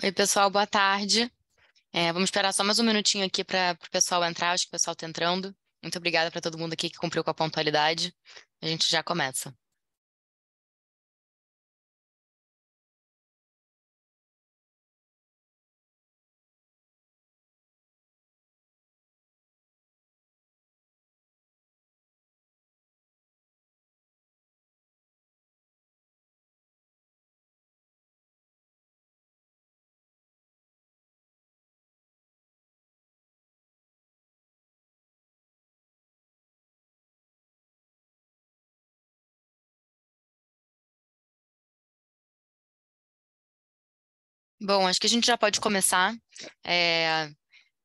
Oi, pessoal, boa tarde. Vamos esperar só mais um minutinho aqui para o pessoal entrar. Acho que o pessoal está entrando. Muito obrigada para todo mundo aqui que cumpriu com a pontualidade. A gente já começa. Bom, acho que a gente já pode começar. É,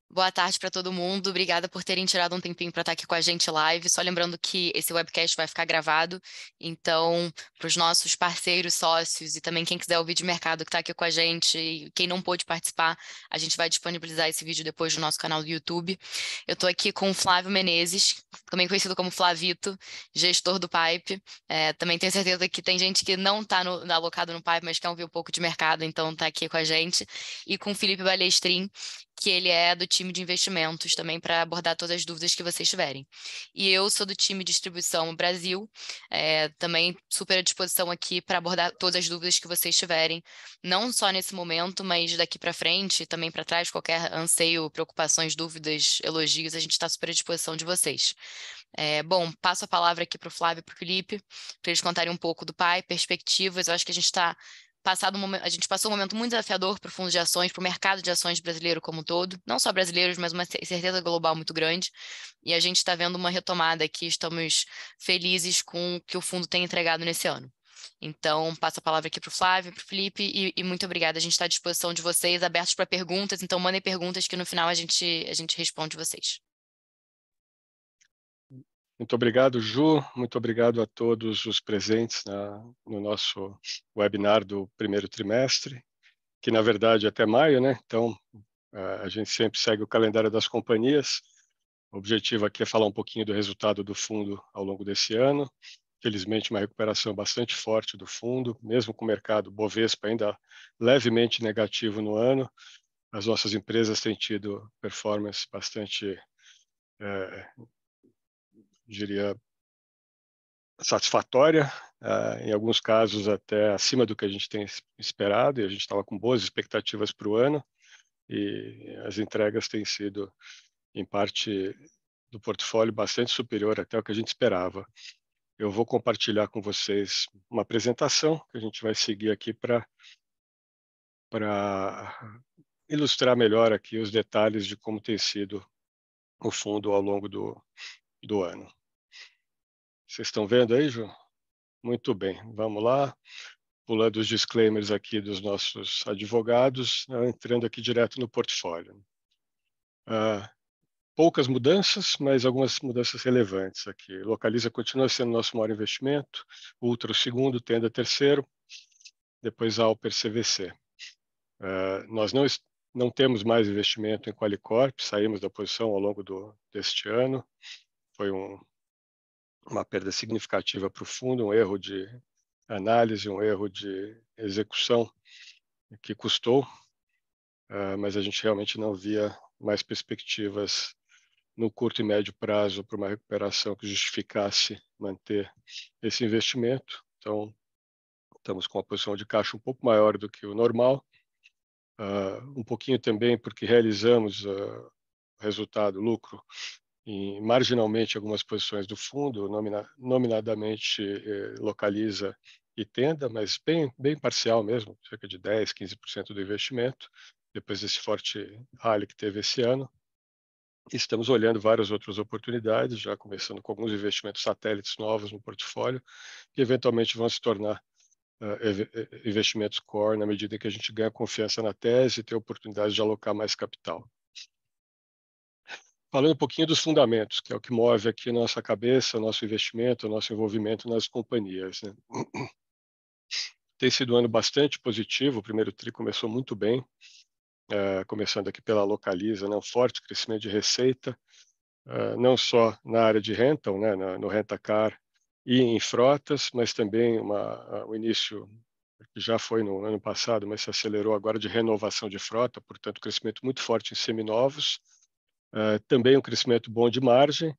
Boa tarde para todo mundo. Obrigada por terem tirado um tempinho para estar aqui com a gente live. Só lembrando que esse webcast vai ficar gravado, então, para os nossos parceiros, sócios e também quem quiser ouvir de mercado que está aqui com a gente e quem não pôde participar, a gente vai disponibilizar esse vídeo depois no nosso canal do YouTube. Eu estou aqui com o Flávio Menezes, também conhecido como Flavito, gestor do Pipe. Também tenho certeza que tem gente que não está alocado no Pipe, mas quer ouvir um pouco de mercado, então está aqui com a gente. E com o Felipe Balestrin, que ele é do time de investimentos também para abordar todas as dúvidas que vocês tiverem. E eu sou do time de distribuição Brasil, também super à disposição aqui para abordar todas as dúvidas que vocês tiverem, não só nesse momento, mas daqui para frente, também para trás, qualquer anseio, preocupações, dúvidas, elogios, a gente está super à disposição de vocês. Bom, passo a palavra aqui para o Flávio e para o Felipe, para eles contarem um pouco do PAI, perspectivas. Eu acho que a gente está a gente passou um momento muito desafiador para o fundo de ações, para o mercado de ações brasileiro como um todo, não só brasileiros, mas uma certeza global muito grande. E a gente está vendo uma retomada aqui, estamos felizes com o que o fundo tem entregado nesse ano. Então, passo a palavra aqui para o Flávio, para o Felipe, e muito obrigada. A gente está à disposição de vocês, abertos para perguntas, então mandem perguntas que no final a gente responde vocês. Muito obrigado, Ju. Muito obrigado a todos os presentes no nosso webinar do primeiro trimestre, que na verdade é até maio, né? Então, a gente sempre segue o calendário das companhias. O objetivo aqui é falar um pouquinho do resultado do fundo ao longo desse ano. Felizmente, uma recuperação bastante forte do fundo, mesmo com o mercado Bovespa ainda levemente negativo no ano. As nossas empresas têm tido performance bastante, diria, satisfatória, em alguns casos até acima do que a gente tem esperado, e a gente estava com boas expectativas para o ano, e as entregas têm sido, em parte do portfólio, bastante superior até o que a gente esperava. Eu vou compartilhar com vocês uma apresentação que a gente vai seguir aqui para ilustrar melhor aqui os detalhes de como tem sido o fundo ao longo do ano. Vocês estão vendo aí, Ju? Muito bem, vamos lá. Pulando os disclaimers aqui dos nossos advogados, entrando aqui direto no portfólio. Poucas mudanças, mas algumas mudanças relevantes aqui. Localiza continua sendo nosso maior investimento, Ultra o segundo, Tenda terceiro, depois Alper CVC. Nós não temos mais investimento em Qualicorp, saímos da posição ao longo deste ano. Foi uma perda significativa para o fundo, um erro de análise, um erro de execução que custou, mas a gente realmente não via mais perspectivas no curto e médio prazo para uma recuperação que justificasse manter esse investimento. Então, estamos com uma posição de caixa um pouco maior do que o normal, um pouquinho também porque realizamos resultado, lucro, em marginalmente algumas posições do fundo, nominadamente Localiza e Tenda, mas bem parcial mesmo, cerca de 10, 15% do investimento, depois desse forte rally que teve esse ano. Estamos olhando várias outras oportunidades, já começando com alguns investimentos satélites novos no portfólio, que eventualmente vão se tornar investimentos core na medida que a gente ganha confiança na tese e tem a oportunidade de alocar mais capital. Falando um pouquinho dos fundamentos, que é o que move aqui a nossa cabeça, nosso investimento, nosso envolvimento nas companhias, né? Tem sido um ano bastante positivo, o primeiro TRI começou muito bem, começando aqui pela Localiza, né? Um forte crescimento de receita, não só na área de rental, né? No rent-a-car e em frotas, mas também o início que já foi no ano passado, mas se acelerou agora, de renovação de frota, portanto, crescimento muito forte em seminovos, também um crescimento bom de margem.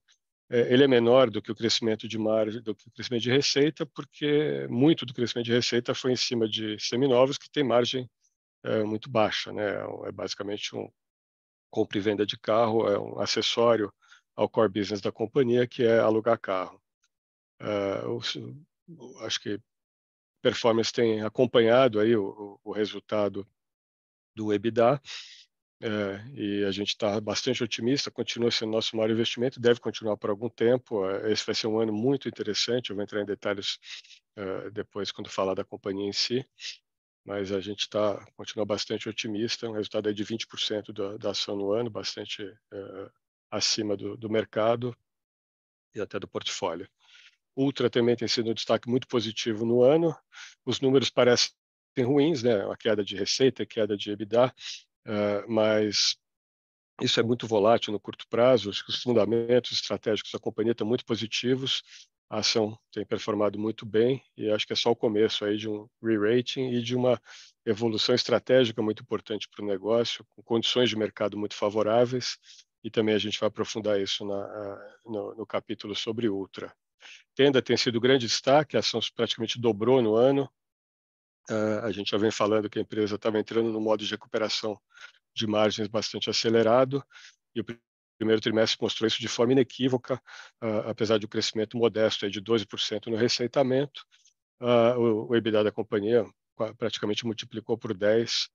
Ele é menor do que o crescimento de margem, do que o crescimento de receita, porque muito do crescimento de receita foi em cima de seminovos, que tem margem muito baixa, né? É basicamente um compra e venda de carro, é um acessório ao core business da companhia, que é alugar carro. Acho que performance tem acompanhado aí o resultado do EBITDA, e a gente está bastante otimista, continua sendo nosso maior investimento, deve continuar por algum tempo. Esse vai ser um ano muito interessante, eu vou entrar em detalhes depois quando falar da companhia em si, mas a gente continua bastante otimista, um resultado aí de 20% da ação no ano, bastante acima do mercado e até do portfólio. Ultra também tem sido um destaque muito positivo no ano. Os números parecem ruins, né? A queda de receita, a queda de EBITDA, mas isso é muito volátil no curto prazo. Acho que os fundamentos estratégicos da companhia estão muito positivos. A ação tem performado muito bem e acho que é só o começo aí de um re-rating e de uma evolução estratégica muito importante para o negócio, com condições de mercado muito favoráveis. E também a gente vai aprofundar isso no capítulo sobre Ultra. Tenda tem sido grande destaque, a ação praticamente dobrou no ano. A gente já vem falando que a empresa estava entrando no modo de recuperação de margens bastante acelerado, e o primeiro trimestre mostrou isso de forma inequívoca, apesar de um crescimento modesto aí de 12% no receitamento. O EBITDA da companhia praticamente multiplicou por 10,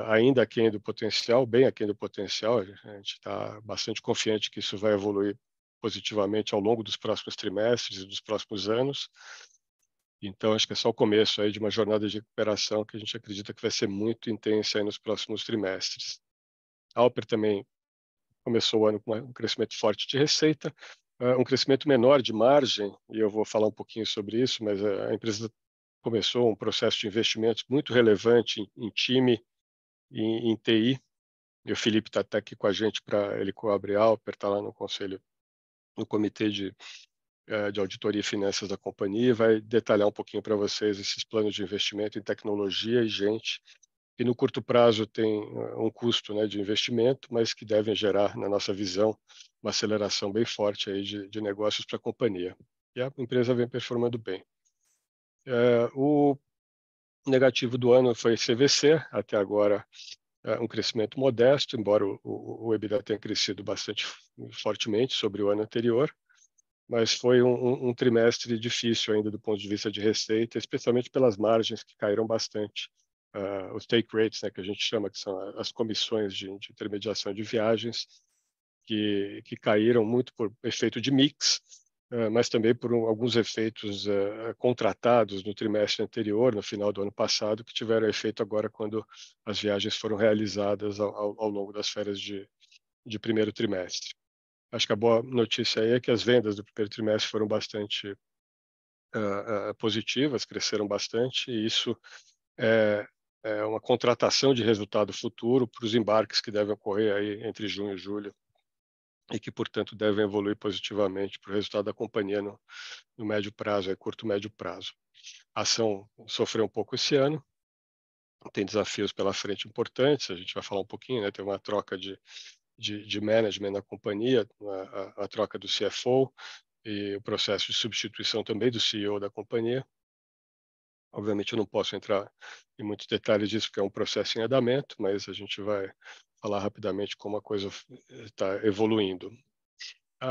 ainda aquém do potencial, bem aquém do potencial. A gente está bastante confiante que isso vai evoluir positivamente ao longo dos próximos trimestres e dos próximos anos. Então, acho que é só o começo aí de uma jornada de recuperação que a gente acredita que vai ser muito intensa aí nos próximos trimestres. A Alper também começou o ano com um crescimento forte de receita, um crescimento menor de margem, e eu vou falar um pouquinho sobre isso, mas a empresa começou um processo de investimentos muito relevante em time e em TI, e o Felipe está até aqui com a gente, ele cobre a Alper, está lá no conselho, no comitê de auditoria e finanças da companhia, e vai detalhar um pouquinho para vocês esses planos de investimento em tecnologia e gente, que no curto prazo tem um custo, né, de investimento, mas que devem gerar, na nossa visão, uma aceleração bem forte aí de negócios para a companhia. E a empresa vem performando bem. O negativo do ano foi CVC, até agora um crescimento modesto, embora o EBITDA tenha crescido bastante fortemente sobre o ano anterior, mas foi um trimestre difícil ainda do ponto de vista de receita, especialmente pelas margens que caíram bastante. Os take rates, né, que a gente chama, que são as comissões de intermediação de viagens, que caíram muito por efeito de mix, mas também por alguns efeitos contratados no trimestre anterior, no final do ano passado, que tiveram efeito agora quando as viagens foram realizadas ao longo das férias de primeiro trimestre. Acho que a boa notícia aí é que as vendas do primeiro trimestre foram bastante positivas, cresceram bastante, e isso é uma contratação de resultado futuro para os embarques que devem ocorrer aí entre junho e julho, e que, portanto, devem evoluir positivamente para o resultado da companhia no médio prazo, curto médio prazo. A ação sofreu um pouco esse ano, tem desafios pela frente importantes, a gente vai falar um pouquinho, né? Tem uma troca de management na companhia, a troca do CFO e o processo de substituição também do CEO da companhia. Obviamente eu não posso entrar em muitos detalhes disso, porque é um processo em andamento, mas a gente vai falar rapidamente como a coisa está evoluindo.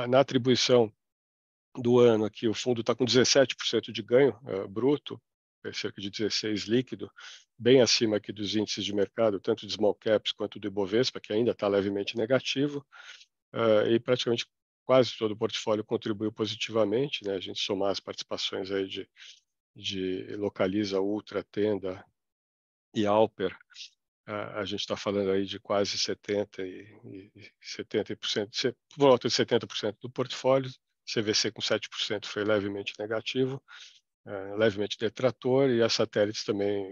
Na atribuição do ano aqui, o fundo está com 17% de ganho bruto, cerca de 16% líquido, bem acima aqui dos índices de mercado, tanto de small caps quanto do Ibovespa, que ainda está levemente negativo, e praticamente quase todo o portfólio contribuiu positivamente, né? A gente somar as participações aí de Localiza, Ultra, Tenda e Alper, a gente está falando aí de quase 70%, por volta de 70% do portfólio. CVC com 7% foi levemente negativo, levemente detrator, e as satélites também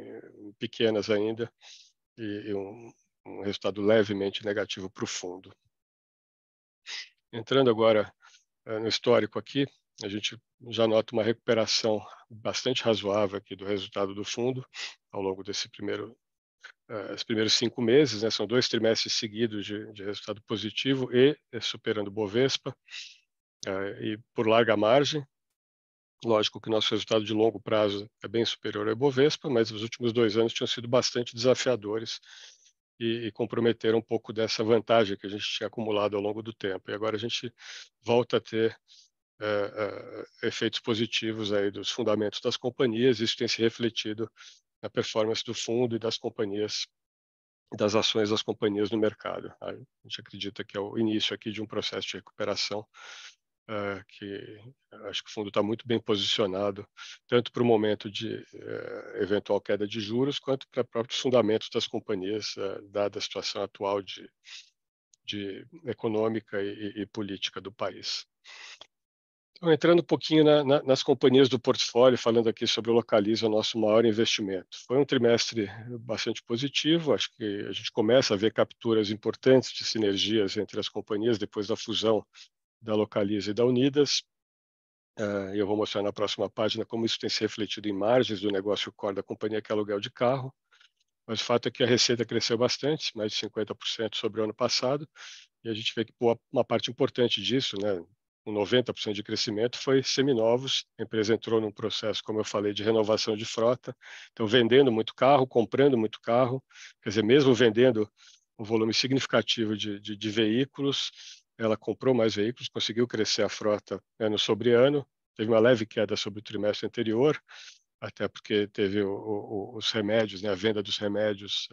pequenas ainda, e um resultado levemente negativo para o fundo. Entrando agora no histórico aqui, a gente já nota uma recuperação bastante razoável aqui do resultado do fundo ao longo desse os primeiros 5 meses, né? São 2 trimestres seguidos de resultado positivo e superando o Bovespa, e por larga margem. Lógico que o nosso resultado de longo prazo é bem superior ao Ibovespa, mas os últimos 2 anos tinham sido bastante desafiadores e comprometeram um pouco dessa vantagem que a gente tinha acumulado ao longo do tempo. E agora a gente volta a ter efeitos positivos aí dos fundamentos das companhias. Isso tem se refletido na performance do fundo e das companhias, das ações das companhias no mercado. A gente acredita que é o início aqui de um processo de recuperação, que acho que o fundo está muito bem posicionado, tanto para o momento de eventual queda de juros, quanto para próprios fundamentos das companhias, dada a situação atual de econômica e política do país. Então, entrando um pouquinho nas companhias do portfólio, falando aqui sobre o Localiza, o nosso maior investimento. Foi um trimestre bastante positivo, acho que a gente começa a ver capturas importantes de sinergias entre as companhias depois da fusão da Localiza e da Unidas. Eu vou mostrar na próxima página como isso tem se refletido em margens do negócio core da companhia, que é aluguel de carro. Mas o fato é que a receita cresceu bastante, mais de 50% sobre o ano passado, e a gente vê que uma parte importante disso, né, com 90% de crescimento, foi seminovos. A empresa entrou num processo, como eu falei, de renovação de frota, então vendendo muito carro, comprando muito carro, quer dizer, mesmo vendendo um volume significativo de veículos, ela comprou mais veículos, conseguiu crescer a frota ano sobre ano, teve uma leve queda sobre o trimestre anterior, até porque teve os remédios, né, a venda dos remédios,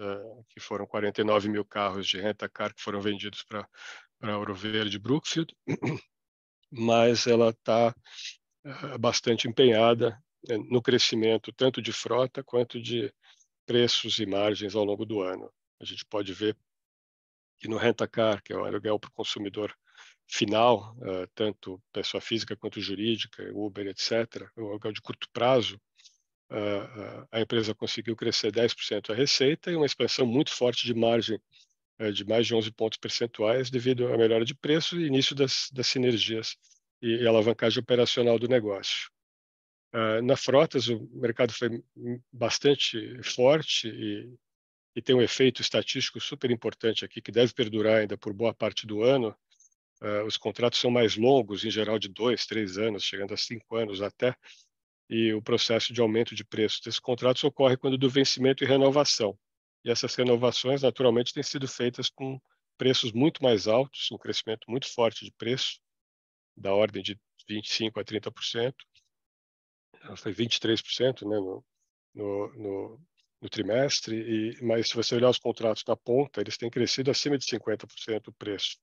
que foram 49 mil carros de rent-a-car que foram vendidos para Ouro Verde e Brookfield, mas ela está bastante empenhada no crescimento tanto de frota quanto de preços e margens ao longo do ano. A gente pode ver que no rent-a-car, que é o aluguel para o consumidor final, tanto pessoa física quanto jurídica, Uber, etc., o aluguel de curto prazo, a empresa conseguiu crescer 10% a receita e uma expansão muito forte de margem, de mais de 11 pontos percentuais, devido à melhora de preço e início das sinergias e alavancagem operacional do negócio. Na frotas, o mercado foi bastante forte e tem um efeito estatístico super importante aqui, que deve perdurar ainda por boa parte do ano. Os contratos são mais longos, em geral de 2, 3 anos, chegando a 5 anos até, e o processo de aumento de preços desses contratos ocorre quando do vencimento e renovação. E essas renovações, naturalmente, têm sido feitas com preços muito mais altos, um crescimento muito forte de preço, da ordem de 25% a 30%, foi 23%, né, no trimestre, mas se você olhar os contratos na ponta, eles têm crescido acima de 50% o preço,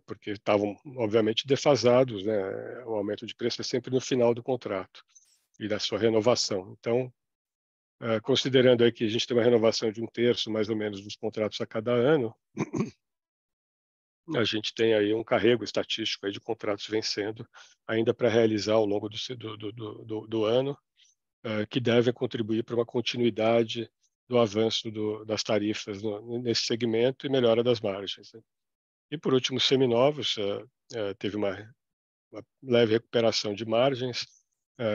porque estavam, obviamente, defasados, né? O aumento de preço é sempre no final do contrato e da sua renovação. Então, considerando aí que a gente tem uma renovação de 1/3, mais ou menos, dos contratos a cada ano, a gente tem aí um carrego estatístico aí de contratos vencendo ainda para realizar ao longo do ano, que devem contribuir para uma continuidade do avanço das tarifas nesse segmento e melhora das margens, né? E, por último, seminovos, teve uma leve recuperação de margens,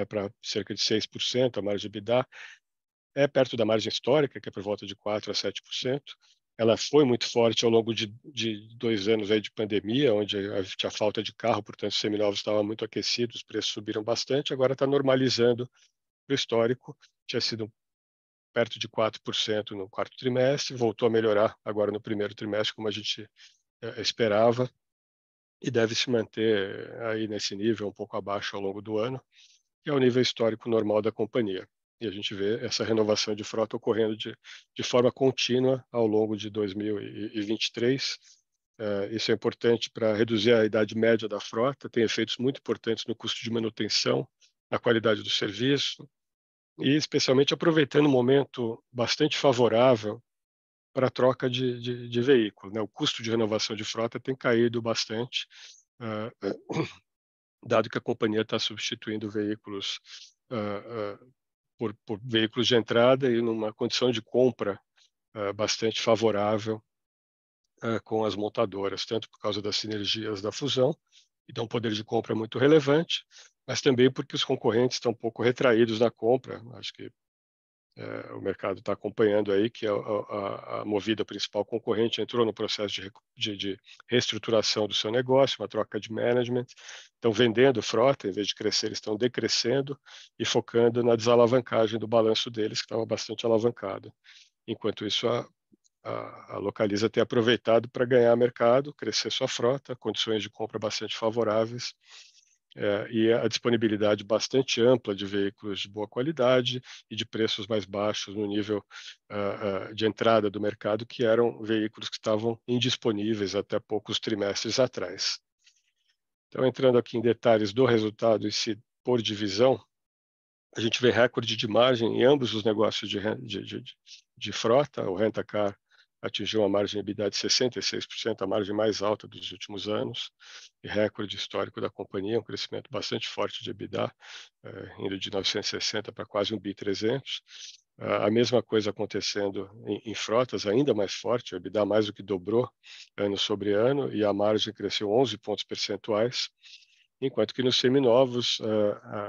para cerca de 6%, a margem de EBITDA é perto da margem histórica, que é por volta de 4% a 7%. Ela foi muito forte ao longo de 2 anos aí de pandemia, onde tinha falta de carro, portanto, os seminovos estavam muito aquecidos, os preços subiram bastante, agora está normalizando o histórico, tinha sido perto de 4% no quarto trimestre, voltou a melhorar agora no primeiro trimestre, como a gente esperava, e deve se manter aí nesse nível, um pouco abaixo ao longo do ano, que é o nível histórico normal da companhia. E a gente vê essa renovação de frota ocorrendo de forma contínua ao longo de 2023. Isso é importante para reduzir a idade média da frota, tem efeitos muito importantes no custo de manutenção, na qualidade do serviço, e especialmente aproveitando um momento bastante favorável para a troca de veículo, né? O custo de renovação de frota tem caído bastante, dado que a companhia está substituindo veículos por veículos de entrada e numa condição de compra bastante favorável com as montadoras, tanto por causa das sinergias da fusão e dá um poder de compra muito relevante, mas também porque os concorrentes estão um pouco retraídos na compra. Acho que o mercado está acompanhando aí que a Movida, a principal concorrente, entrou no processo de reestruturação do seu negócio, uma troca de management. Estão vendendo frota, em vez de crescer, eles estão decrescendo e focando na desalavancagem do balanço deles, que estava bastante alavancado. Enquanto isso, a Localiza tem aproveitado para ganhar mercado, crescer sua frota, condições de compra bastante favoráveis, e a disponibilidade bastante ampla de veículos de boa qualidade e de preços mais baixos no nível de entrada do mercado, que eram veículos que estavam indisponíveis até poucos trimestres atrás. Então, entrando aqui em detalhes do resultado em si por divisão, a gente vê recorde de margem em ambos os negócios de frota. O Rent-A-Car atingiu uma margem EBITDA de 66%, a margem mais alta dos últimos anos, e recorde histórico da companhia, um crescimento bastante forte de EBITDA, indo de 960 para quase 1 bi 300. A mesma coisa acontecendo em frotas, ainda mais forte, o EBITDA mais do que dobrou ano sobre ano, e a margem cresceu 11 pontos percentuais, enquanto que nos seminovos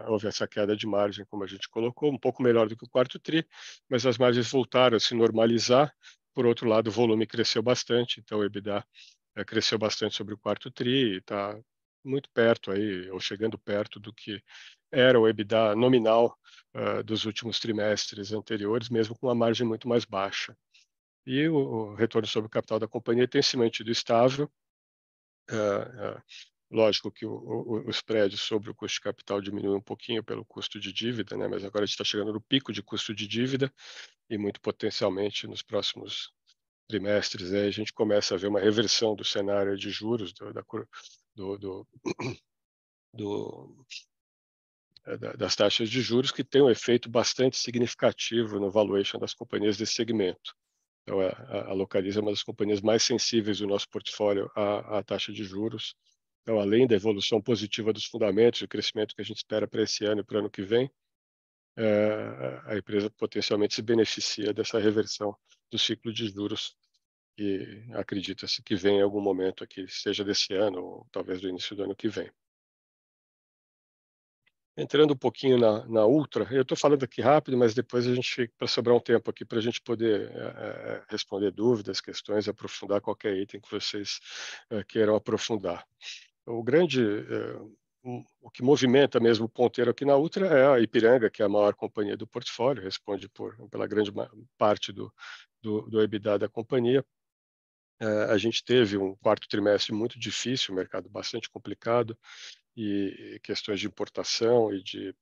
houve essa queda de margem, como a gente colocou, um pouco melhor do que o quarto tri, mas as margens voltaram a se normalizar. Por outro lado, o volume cresceu bastante, então o EBITDA cresceu bastante sobre o quarto tri e está muito perto aí, ou chegando perto do que era o EBITDA nominal dos últimos trimestres anteriores, mesmo com uma margem muito mais baixa. E o retorno sobre o capital da companhia tem se mantido estável. Lógico que o spread sobre o custo de capital diminui um pouquinho pelo custo de dívida, né? Mas agora a gente está chegando no pico de custo de dívida e muito potencialmente nos próximos trimestres a gente começa a ver uma reversão do cenário de juros das taxas de juros, que tem um efeito bastante significativo no valuation das companhias desse segmento. Então, a Localiza é uma das companhias mais sensíveis do nosso portfólio à taxa de juros. Então, além da evolução positiva dos fundamentos e o crescimento que a gente espera para esse ano e para o ano que vem, a empresa potencialmente se beneficia dessa reversão do ciclo de juros, e acredita-se que vem em algum momento aqui, seja desse ano ou talvez do início do ano que vem. Entrando um pouquinho na Ultra, eu estou falando aqui rápido, mas depois a gente fica para sobrar um tempo aqui para a gente poder responder dúvidas, questões, aprofundar qualquer item que vocês queiram aprofundar. O grande, o que movimenta mesmo o ponteiro aqui na Ultra é a Ipiranga, que é a maior companhia do portfólio, responde pela grande parte do EBITDA da companhia. A gente teve um quarto trimestre muito difícil, um mercado bastante complicado, e questões de importação e de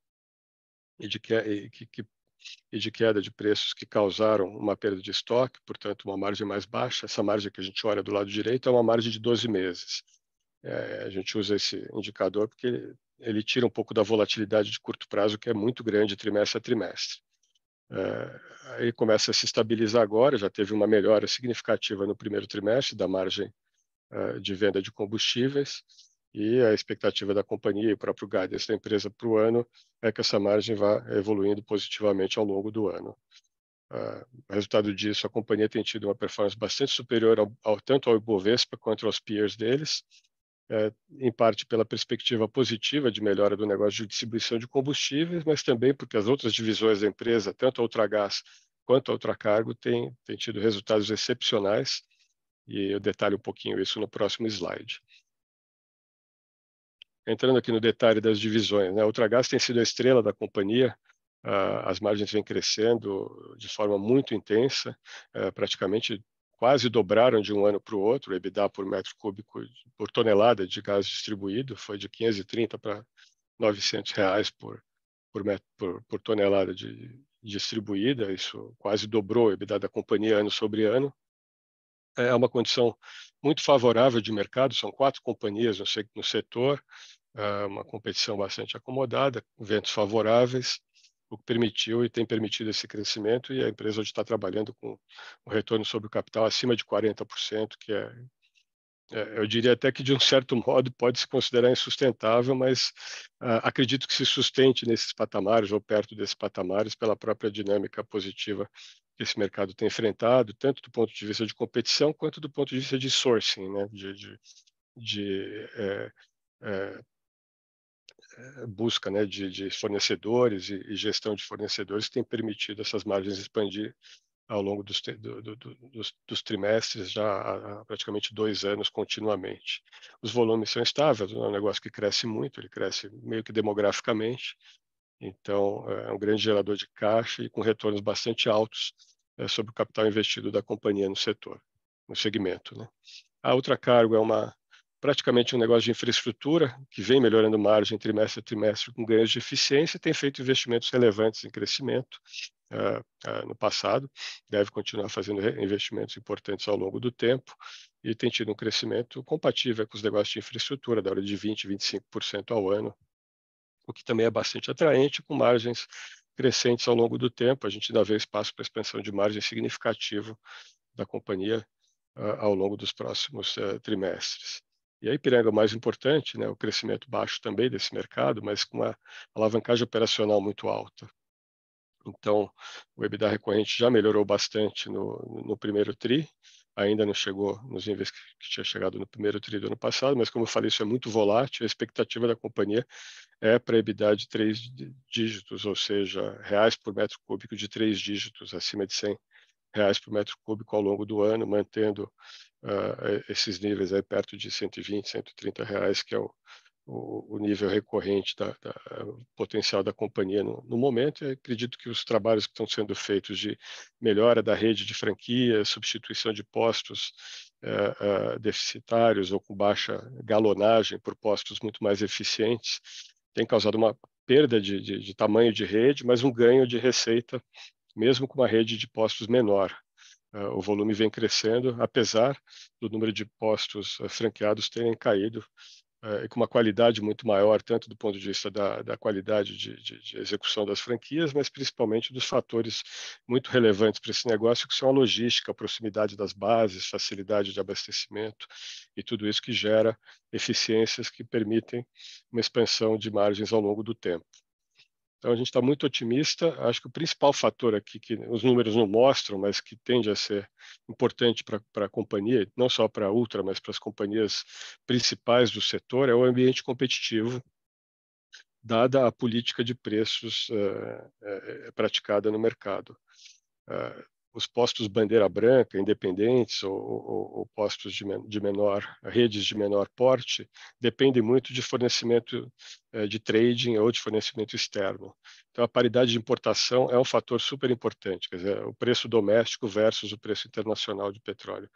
queda de preços que causaram uma perda de estoque, portanto, uma margem mais baixa. Essa margem que a gente olha do lado direito é uma margem de 12 meses. A gente usa esse indicador porque ele tira um pouco da volatilidade de curto prazo, que é muito grande trimestre a trimestre. Aí começa a se estabilizar agora, já teve uma melhora significativa no primeiro trimestre da margem de venda de combustíveis, e a expectativa da companhia e o próprio guidance da empresa para o ano é que essa margem vá evoluindo positivamente ao longo do ano. Resultado disso, a companhia tem tido uma performance bastante superior tanto ao Ibovespa quanto aos peers deles, em parte pela perspectiva positiva de melhora do negócio de distribuição de combustíveis, mas também porque as outras divisões da empresa, tanto a Ultragaz quanto a Ultracargo, têm tido resultados excepcionais, e eu detalho um pouquinho isso no próximo slide. Entrando aqui no detalhe das divisões, né? A Ultragaz tem sido a estrela da companhia, as margens vêm crescendo de forma muito intensa, praticamente quase dobraram de um ano para o outro. O EBITDA por metro cúbico, por tonelada de gás distribuído, foi de 530 para R$900 por tonelada distribuída. Isso quase dobrou o EBITDA da companhia ano sobre ano. É uma condição muito favorável de mercado, são 4 companhias no setor, uma competição bastante acomodada, ventos favoráveis, o que permitiu e tem permitido esse crescimento, e a empresa hoje está trabalhando com um retorno sobre o capital acima de 40%, que eu diria até que de um certo modo pode se considerar insustentável, mas acredito que se sustente nesses patamares ou perto desses patamares pela própria dinâmica positiva que esse mercado tem enfrentado, tanto do ponto de vista de competição quanto do ponto de vista de sourcing, né? busca, né, de fornecedores e gestão de fornecedores tem permitido essas margens expandir ao longo dos trimestres, já há praticamente 2 anos continuamente. Os volumes são estáveis, é um negócio que cresce muito, ele cresce meio que demograficamente, então é um grande gerador de caixa e com retornos bastante altos sobre o capital investido da companhia no setor, no segmento, né? A Ultracargo é praticamente um negócio de infraestrutura que vem melhorando margem trimestre a trimestre com ganhos de eficiência e tem feito investimentos relevantes em crescimento no passado, deve continuar fazendo investimentos importantes ao longo do tempo e tem tido um crescimento compatível com os negócios de infraestrutura, da ordem de 20%, 25% ao ano, o que também é bastante atraente, com margens crescentes ao longo do tempo. A gente ainda vê espaço para expansão de margem significativo da companhia ao longo dos próximos trimestres. E a Ipiranga, o mais importante, né, o crescimento baixo também desse mercado, mas com uma alavancagem operacional muito alta. Então, o EBITDA recorrente já melhorou bastante no primeiro TRI, ainda não chegou nos níveis que tinha chegado no primeiro TRI do ano passado, mas como eu falei, isso é muito volátil, a expectativa da companhia é para EBITDA de 3 dígitos, ou seja, reais por metro cúbico de 3 dígitos, acima de R$ 100 por metro cúbico ao longo do ano, mantendo esses níveis aí perto de R$ 120, R$ 130, que é o nível recorrente da potencial da companhia no momento. E acredito que os trabalhos que estão sendo feitos de melhora da rede de franquias, substituição de postos deficitários ou com baixa galonagem por postos muito mais eficientes, tem causado uma perda de tamanho de rede, mas um ganho de receita, mesmo com uma rede de postos menor. O volume vem crescendo, apesar do número de postos franqueados terem caído, e com uma qualidade muito maior, tanto do ponto de vista da qualidade de execução das franquias, mas principalmente dos fatores muito relevantes para esse negócio, que são a logística, a proximidade das bases, facilidade de abastecimento e tudo isso que gera eficiências que permitem uma expansão de margens ao longo do tempo. Então, a gente está muito otimista. Acho que o principal fator aqui, que os números não mostram, mas que tende a ser importante para a companhia, não só para a Ultra, mas para as companhias principais do setor, é o ambiente competitivo, dada a política de preços praticada no mercado. Os postos bandeira branca, independentes ou postos de menor, redes de menor porte, dependem muito de fornecimento de trading ou de fornecimento externo. Então, a paridade de importação é um fator super importante, quer dizer, o preço doméstico versus o preço internacional de petróleo.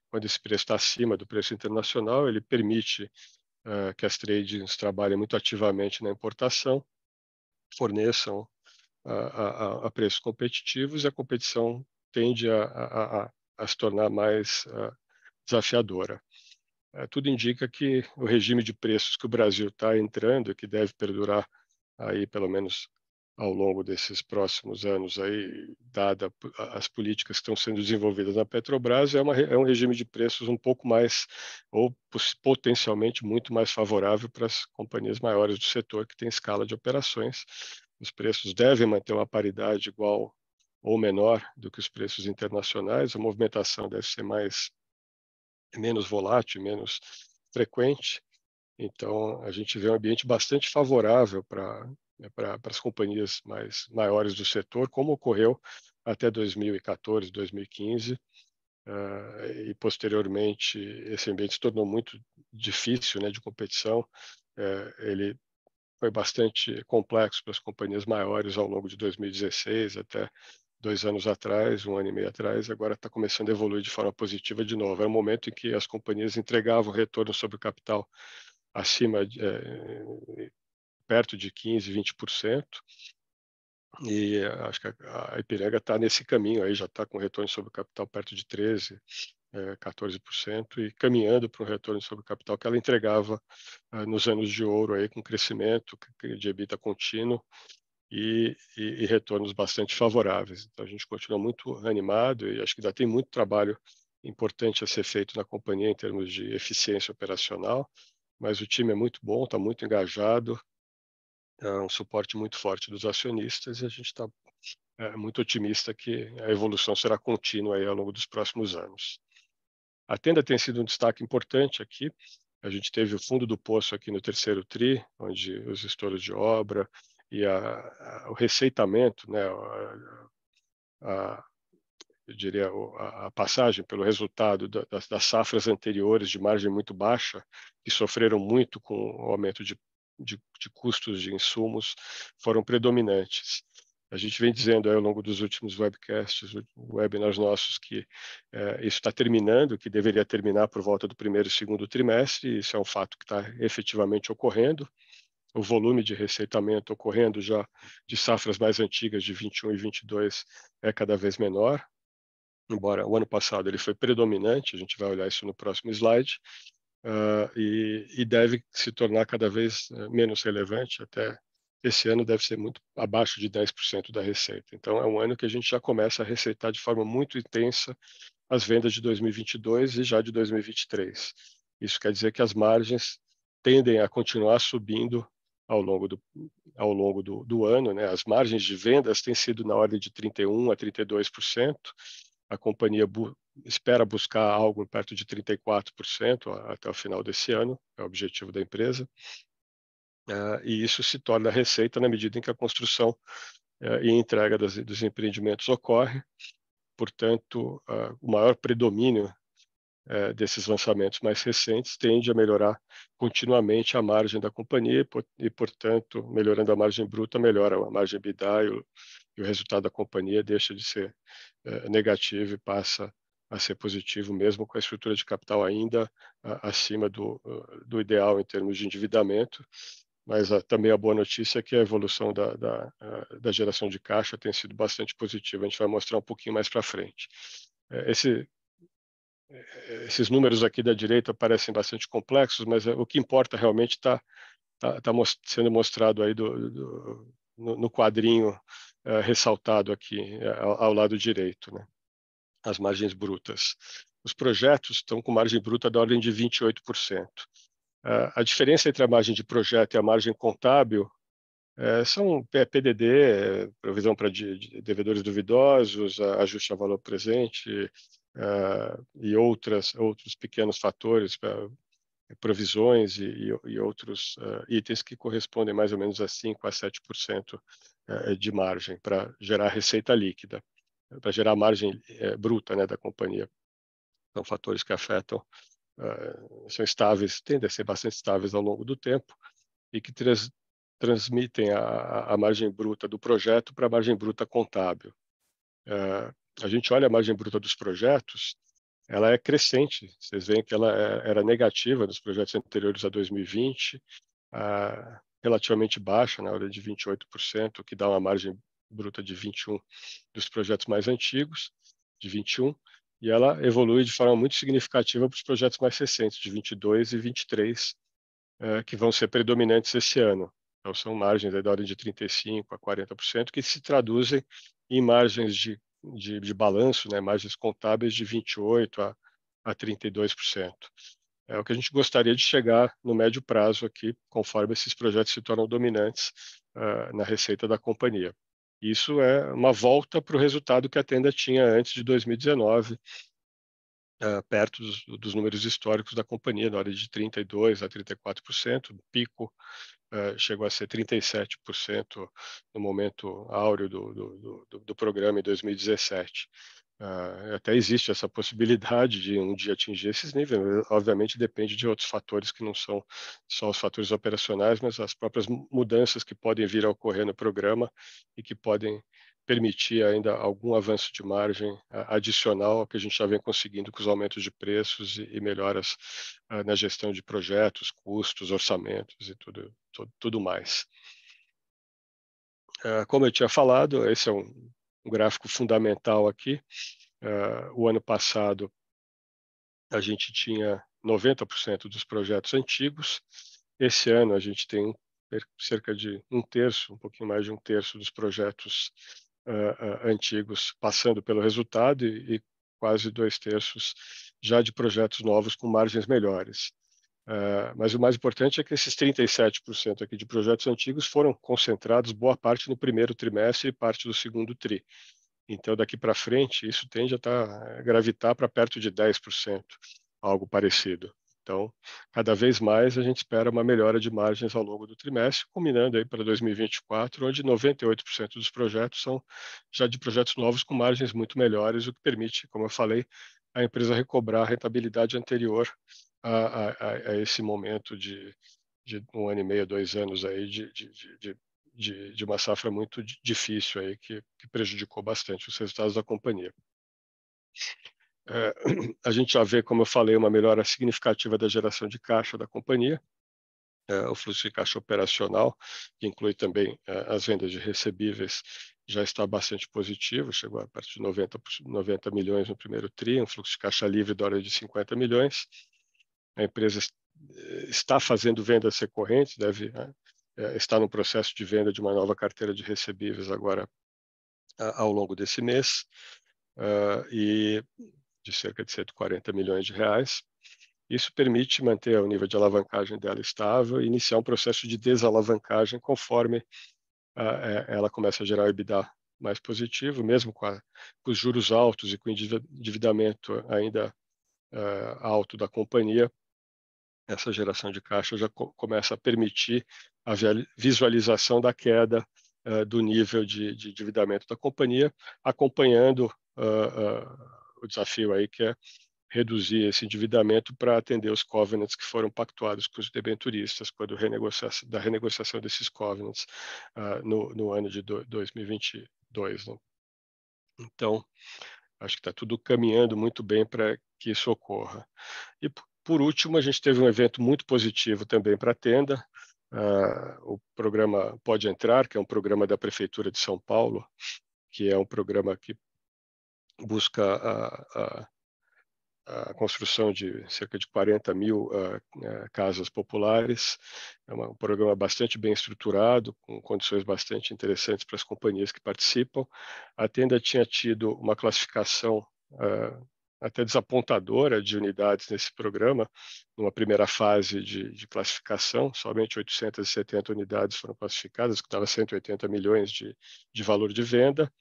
Quando esse preço está acima do preço internacional, ele permite que as tradings trabalhem muito ativamente na importação, forneçam a preços competitivos, e a competição tende a se tornar mais desafiadora. Tudo indica que o regime de preços que o Brasil está entrando, que deve perdurar aí pelo menos ao longo desses próximos anos, aí, dada as políticas que estão sendo desenvolvidas na Petrobras, é um regime de preços um pouco mais, ou potencialmente muito mais favorável para as companhias maiores do setor, que têm escala de operações. Os preços devem manter uma paridade igual ou menor do que os preços internacionais, a movimentação deve ser menos volátil, menos frequente. Então, a gente vê um ambiente bastante favorável para as companhias maiores do setor, como ocorreu até 2014, 2015, e posteriormente esse ambiente se tornou muito difícil, né, de competição. Ele foi bastante complexo para as companhias maiores ao longo de 2016 até 2 anos atrás, 1 ano e meio atrás. Agora está começando a evoluir de forma positiva de novo. Era um momento em que as companhias entregavam retorno sobre o capital acima perto de 15%, 20%, e acho que a Ipiranga está nesse caminho aí, já está com retorno sobre o capital perto de 13%, 14%, e caminhando para um retorno sobre o capital que ela entregava nos anos de ouro, aí, com crescimento de EBITDA contínuo e retornos bastante favoráveis. Então, a gente continua muito animado e acho que ainda tem muito trabalho importante a ser feito na companhia em termos de eficiência operacional, mas o time é muito bom, está muito engajado, é um suporte muito forte dos acionistas, e a gente está muito otimista que a evolução será contínua aí ao longo dos próximos anos. A Tenda tem sido um destaque importante aqui. A gente teve o fundo do poço aqui no terceiro TRI, onde os estouros de obra e o receitamento, né, eu diria, a passagem pelo resultado das safras anteriores de margem muito baixa, que sofreram muito com o aumento de custos de insumos, foram predominantes. A gente vem dizendo ao longo dos últimos webcasts, webinars nossos, que isso está terminando, que deveria terminar por volta do primeiro e segundo trimestre, e isso é um fato que está efetivamente ocorrendo. O volume de receitamento ocorrendo já de safras mais antigas, de 21 e 22, é cada vez menor, embora o ano passado ele foi predominante, a gente vai olhar isso no próximo slide, e deve se tornar cada vez menos relevante, até esse ano deve ser muito abaixo de 10% da receita. Então é um ano que a gente já começa a receitar de forma muito intensa as vendas de 2022 e já de 2023. Isso quer dizer que as margens tendem a continuar subindo ao longo do ano, né? As margens de vendas têm sido na ordem de 31% a 32%. A companhia espera buscar algo perto de 34% até o final desse ano, é o objetivo da empresa. E isso se torna receita na medida em que a construção e entrega dos empreendimentos ocorre. Portanto, o maior predomínio desses lançamentos mais recentes tende a melhorar continuamente a margem da companhia e, portanto, melhorando a margem bruta, melhora a margem EBITDA e o resultado da companhia deixa de ser negativo e passa a ser positivo, mesmo com a estrutura de capital ainda acima do ideal em termos de endividamento. Mas também a boa notícia é que a evolução da geração de caixa tem sido bastante positiva. A gente vai mostrar um pouquinho mais para frente. Esses números aqui da direita parecem bastante complexos, mas o que importa realmente está sendo mostrado aí no quadrinho ressaltado aqui ao lado direito, né? As margens brutas. Os projetos estão com margem bruta da ordem de 28%. A diferença entre a margem de projeto e a margem contábil são PDD, provisão para devedores duvidosos, ajuste a valor presente e outros pequenos fatores, provisões e outros itens que correspondem mais ou menos a 5% a 7% de margem para gerar receita líquida, para gerar margem bruta, né, da companhia. São fatores que afetam, são estáveis, tendem a ser bastante estáveis ao longo do tempo e que transmitem a margem bruta do projeto para a margem bruta contábil. A gente olha a margem bruta dos projetos, ela é crescente. Vocês veem que ela era negativa nos projetos anteriores a 2020, relativamente baixa, na ordem de 28%, que dá uma margem bruta de 21% dos projetos mais antigos, de 21%, e ela evolui de forma muito significativa para os projetos mais recentes, de 22% e 23%, que vão ser predominantes esse ano. Então, são margens da ordem de 35% a 40%, que se traduzem em margens de balanço, né, margens contábeis de 28% a 32%. É o que a gente gostaria de chegar no médio prazo aqui, conforme esses projetos se tornam dominantes na receita da companhia. Isso é uma volta para o resultado que a Tenda tinha antes de 2019, perto dos números históricos da companhia, na ordem de 32% a 34%. O pico chegou a ser 37% no momento áureo do programa em 2017. Até existe essa possibilidade de um dia atingir esses níveis. Obviamente depende de outros fatores que não são só os fatores operacionais, mas as próprias mudanças que podem vir a ocorrer no programa e que podem permitir ainda algum avanço de margem adicional ao que a gente já vem conseguindo com os aumentos de preços e melhoras na gestão de projetos, custos, orçamentos e tudo mais. Como eu tinha falado, esse é um gráfico fundamental aqui. O ano passado, a gente tinha 90% dos projetos antigos. Esse ano, a gente tem cerca de um pouquinho mais de um terço dos projetos antigos passando pelo resultado e quase 2/3 já de projetos novos com margens melhores. Mas o mais importante é que esses 37% aqui de projetos antigos foram concentrados boa parte no primeiro trimestre e parte do segundo tri. Então, daqui para frente, isso tende a gravitar para perto de 10%, algo parecido. Então, cada vez mais a gente espera uma melhora de margens ao longo do trimestre, culminando aí para 2024, onde 98% dos projetos são já de projetos novos com margens muito melhores, o que permite, como eu falei, a empresa recobrar a rentabilidade anterior a esse momento de 1 ano e meio, 2 anos aí de uma safra muito difícil aí que prejudicou bastante os resultados da companhia. A gente já vê, como eu falei, uma melhora significativa da geração de caixa da companhia, o fluxo de caixa operacional, que inclui também as vendas de recebíveis, já está bastante positivo, chegou a partir de 90 milhões no primeiro tri, um fluxo de caixa livre da ordem de 50 milhões. A empresa está fazendo vendas recorrentes, está no processo de venda de uma nova carteira de recebíveis agora ao longo desse mês, e de cerca de 140 milhões de reais. Isso permite manter o nível de alavancagem dela estável e iniciar um processo de desalavancagem conforme ela começa a gerar o EBITDA mais positivo, mesmo com os juros altos e com o endividamento ainda alto da companhia. Essa geração de caixa já começa a permitir a visualização da queda do nível de endividamento da companhia, acompanhando o desafio aí que é reduzir esse endividamento para atender os covenants que foram pactuados com os debenturistas quando da renegociação desses covenants no ano de 2022. Né? Então, acho que está tudo caminhando muito bem para que isso ocorra. E, por último, a gente teve um evento muito positivo também para a Tenda, o programa Pode Entrar, que é um programa da Prefeitura de São Paulo, que é um programa que busca a construção de cerca de 40 mil casas populares. É um programa bastante bem estruturado, com condições bastante interessantes para as companhias que participam. A Tenda tinha tido uma classificação até desapontadora de unidades nesse programa, numa primeira fase de classificação, somente 870 unidades foram classificadas, que dava 180 milhões de valor de venda,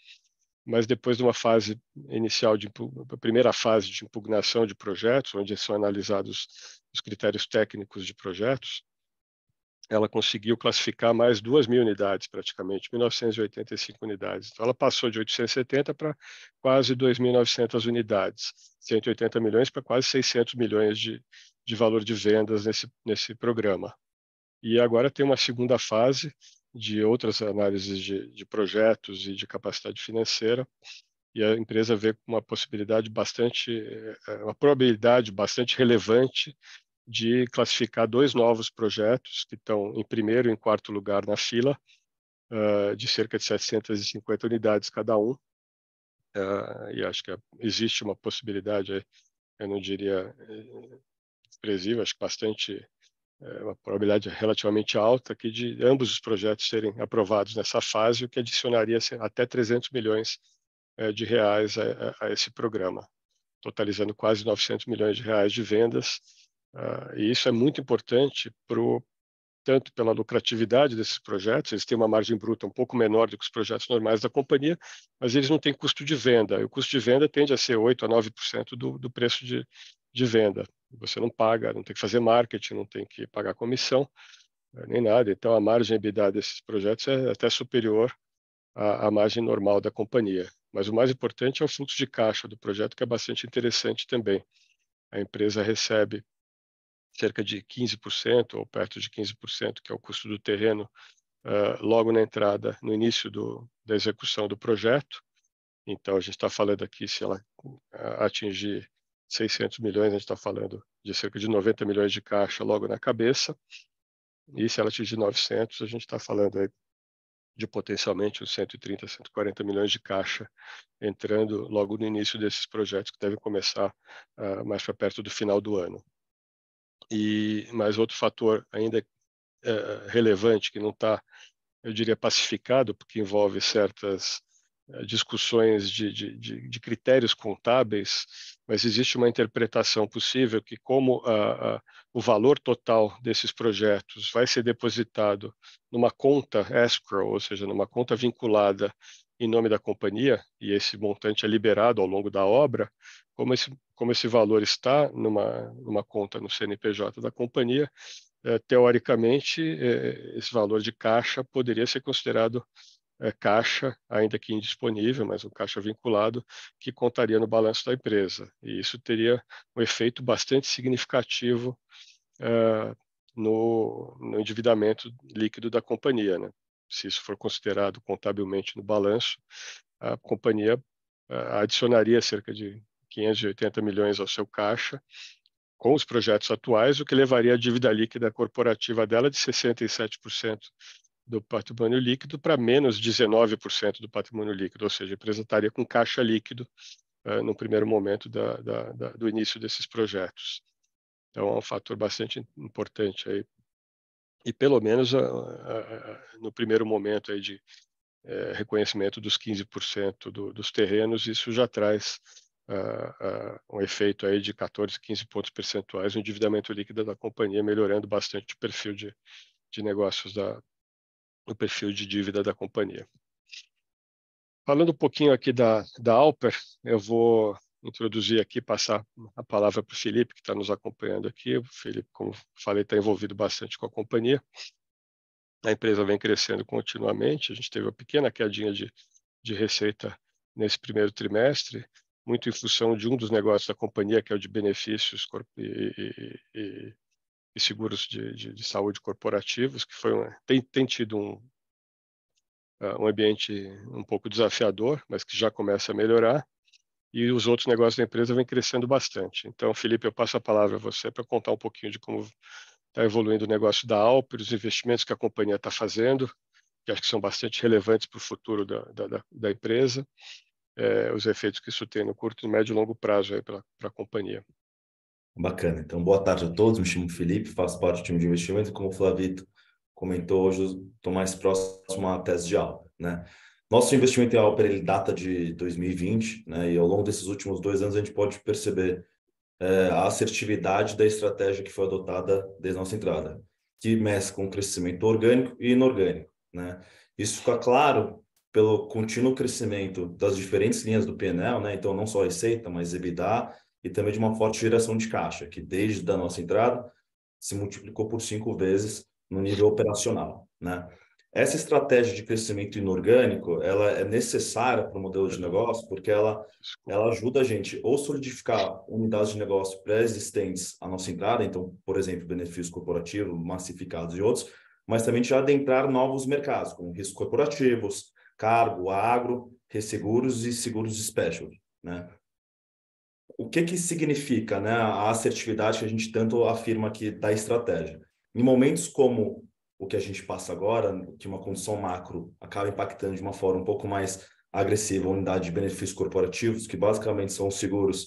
mas depois de uma fase inicial, a primeira fase de impugnação de projetos, onde são analisados os critérios técnicos de projetos, ela conseguiu classificar mais 2.000 unidades, praticamente, 1.985 unidades. Então, ela passou de 870 para quase 2.900 unidades, 180 milhões para quase 600 milhões de valor de vendas nesse programa. E agora tem uma segunda fase de outras análises de projetos e de capacidade financeira, e a empresa vê uma uma probabilidade bastante relevante de classificar 2 novos projetos que estão em primeiro e em quarto lugar na fila, de cerca de 750 unidades cada um, e acho que existe uma possibilidade, eu não diria expressiva, acho que bastante uma probabilidade relativamente alta aqui de ambos os projetos serem aprovados nessa fase, o que adicionaria até 300 milhões de reais a esse programa, totalizando quase 900 milhões de reais de vendas. E isso é muito importante tanto pela lucratividade desses projetos, eles têm uma margem bruta um pouco menor do que os projetos normais da companhia, mas eles não têm custo de venda. E o custo de venda tende a ser 8% a 9% do preço de venda. Você não paga, não tem que fazer marketing, não tem que pagar comissão, nem nada. Então, a margem EBITDA desses projetos é até superior à margem normal da companhia. Mas o mais importante é o fluxo de caixa do projeto, que é bastante interessante também. A empresa recebe cerca de 15% ou perto de 15%, que é o custo do terreno, logo na entrada, no início da execução do projeto. Então, a gente está falando aqui, se ela atingir 600 milhões, a gente está falando de cerca de 90 milhões de caixa logo na cabeça. E se ela atingir 900, a gente está falando aí de potencialmente uns 130, 140 milhões de caixa entrando logo no início desses projetos que devem começar mais para perto do final do ano. E mais outro fator ainda relevante que não está, eu diria, pacificado, porque envolve certas discussões de critérios contábeis, mas existe uma interpretação possível que como o valor total desses projetos vai ser depositado numa conta escrow, ou seja, numa conta vinculada em nome da companhia, e esse montante é liberado ao longo da obra, como esse valor está numa conta no CNPJ da companhia, teoricamente, esse valor de caixa poderia ser considerado caixa, ainda que indisponível, mas um caixa vinculado, que contaria no balanço da empresa. E isso teria um efeito bastante significativo no endividamento líquido da companhia, né? Se isso for considerado contabilmente no balanço, a companhia adicionaria cerca de 580 milhões ao seu caixa com os projetos atuais, o que levaria a dívida líquida corporativa dela de 67% do patrimônio líquido para menos 19% do patrimônio líquido, ou seja, a empresa estaria com caixa líquido no primeiro momento do início desses projetos. Então, é um fator bastante importante aí. E pelo menos no primeiro momento aí de reconhecimento dos 15% dos terrenos, isso já traz um efeito aí de 14, 15 pontos percentuais no endividamento líquido da companhia, melhorando bastante o perfil de negócios, o perfil de dívida da companhia. Falando um pouquinho aqui da Alper, eu vou introduzir aqui, passar a palavra para o Felipe, que está nos acompanhando aqui. O Felipe, como falei, está envolvido bastante com a companhia. A empresa vem crescendo continuamente. A gente teve uma pequena quedinha de receita nesse primeiro trimestre, muito em função de um dos negócios da companhia, que é o de benefícios e seguros de saúde corporativos, que tem tido um ambiente um pouco desafiador, mas que já começa a melhorar, e os outros negócios da empresa vêm crescendo bastante. Então, Felipe, eu passo a palavra a você para contar um pouquinho de como está evoluindo o negócio da Alper, os investimentos que a companhia está fazendo, que acho que são bastante relevantes para o futuro da empresa, os efeitos que isso tem no curto, médio e longo prazo para a companhia. Bacana. Então, boa tarde a todos. Me chamo Felipe, faço parte do time de investimento. Como o Flavito comentou, hoje estou mais próximo à tese de Alper, né? Nosso investimento em Alper, ele data de 2020, né? E ao longo desses últimos 2 anos a gente pode perceber a assertividade da estratégia que foi adotada desde a nossa entrada, que mexe com crescimento orgânico e inorgânico, né? Isso fica claro pelo contínuo crescimento das diferentes linhas do P&L, né? Então, não só receita, mas EBITDA, e também de uma forte geração de caixa, que desde a nossa entrada se multiplicou por 5 vezes no nível operacional, né? Essa estratégia de crescimento inorgânico, ela é necessária para o modelo de negócio, porque ela ajuda a gente ou solidificar unidades de negócio pré-existentes à nossa entrada, então, por exemplo, benefícios corporativos, massificados e outros, mas também já adentrar novos mercados, como riscos corporativos, cargo, agro, resseguros e seguros specialty, né? O que significa, né, a assertividade que a gente tanto afirma aqui da estratégia? Em momentos como o que a gente passa agora, que uma condição macro acaba impactando de uma forma um pouco mais agressiva a unidade de benefícios corporativos, que basicamente são os seguros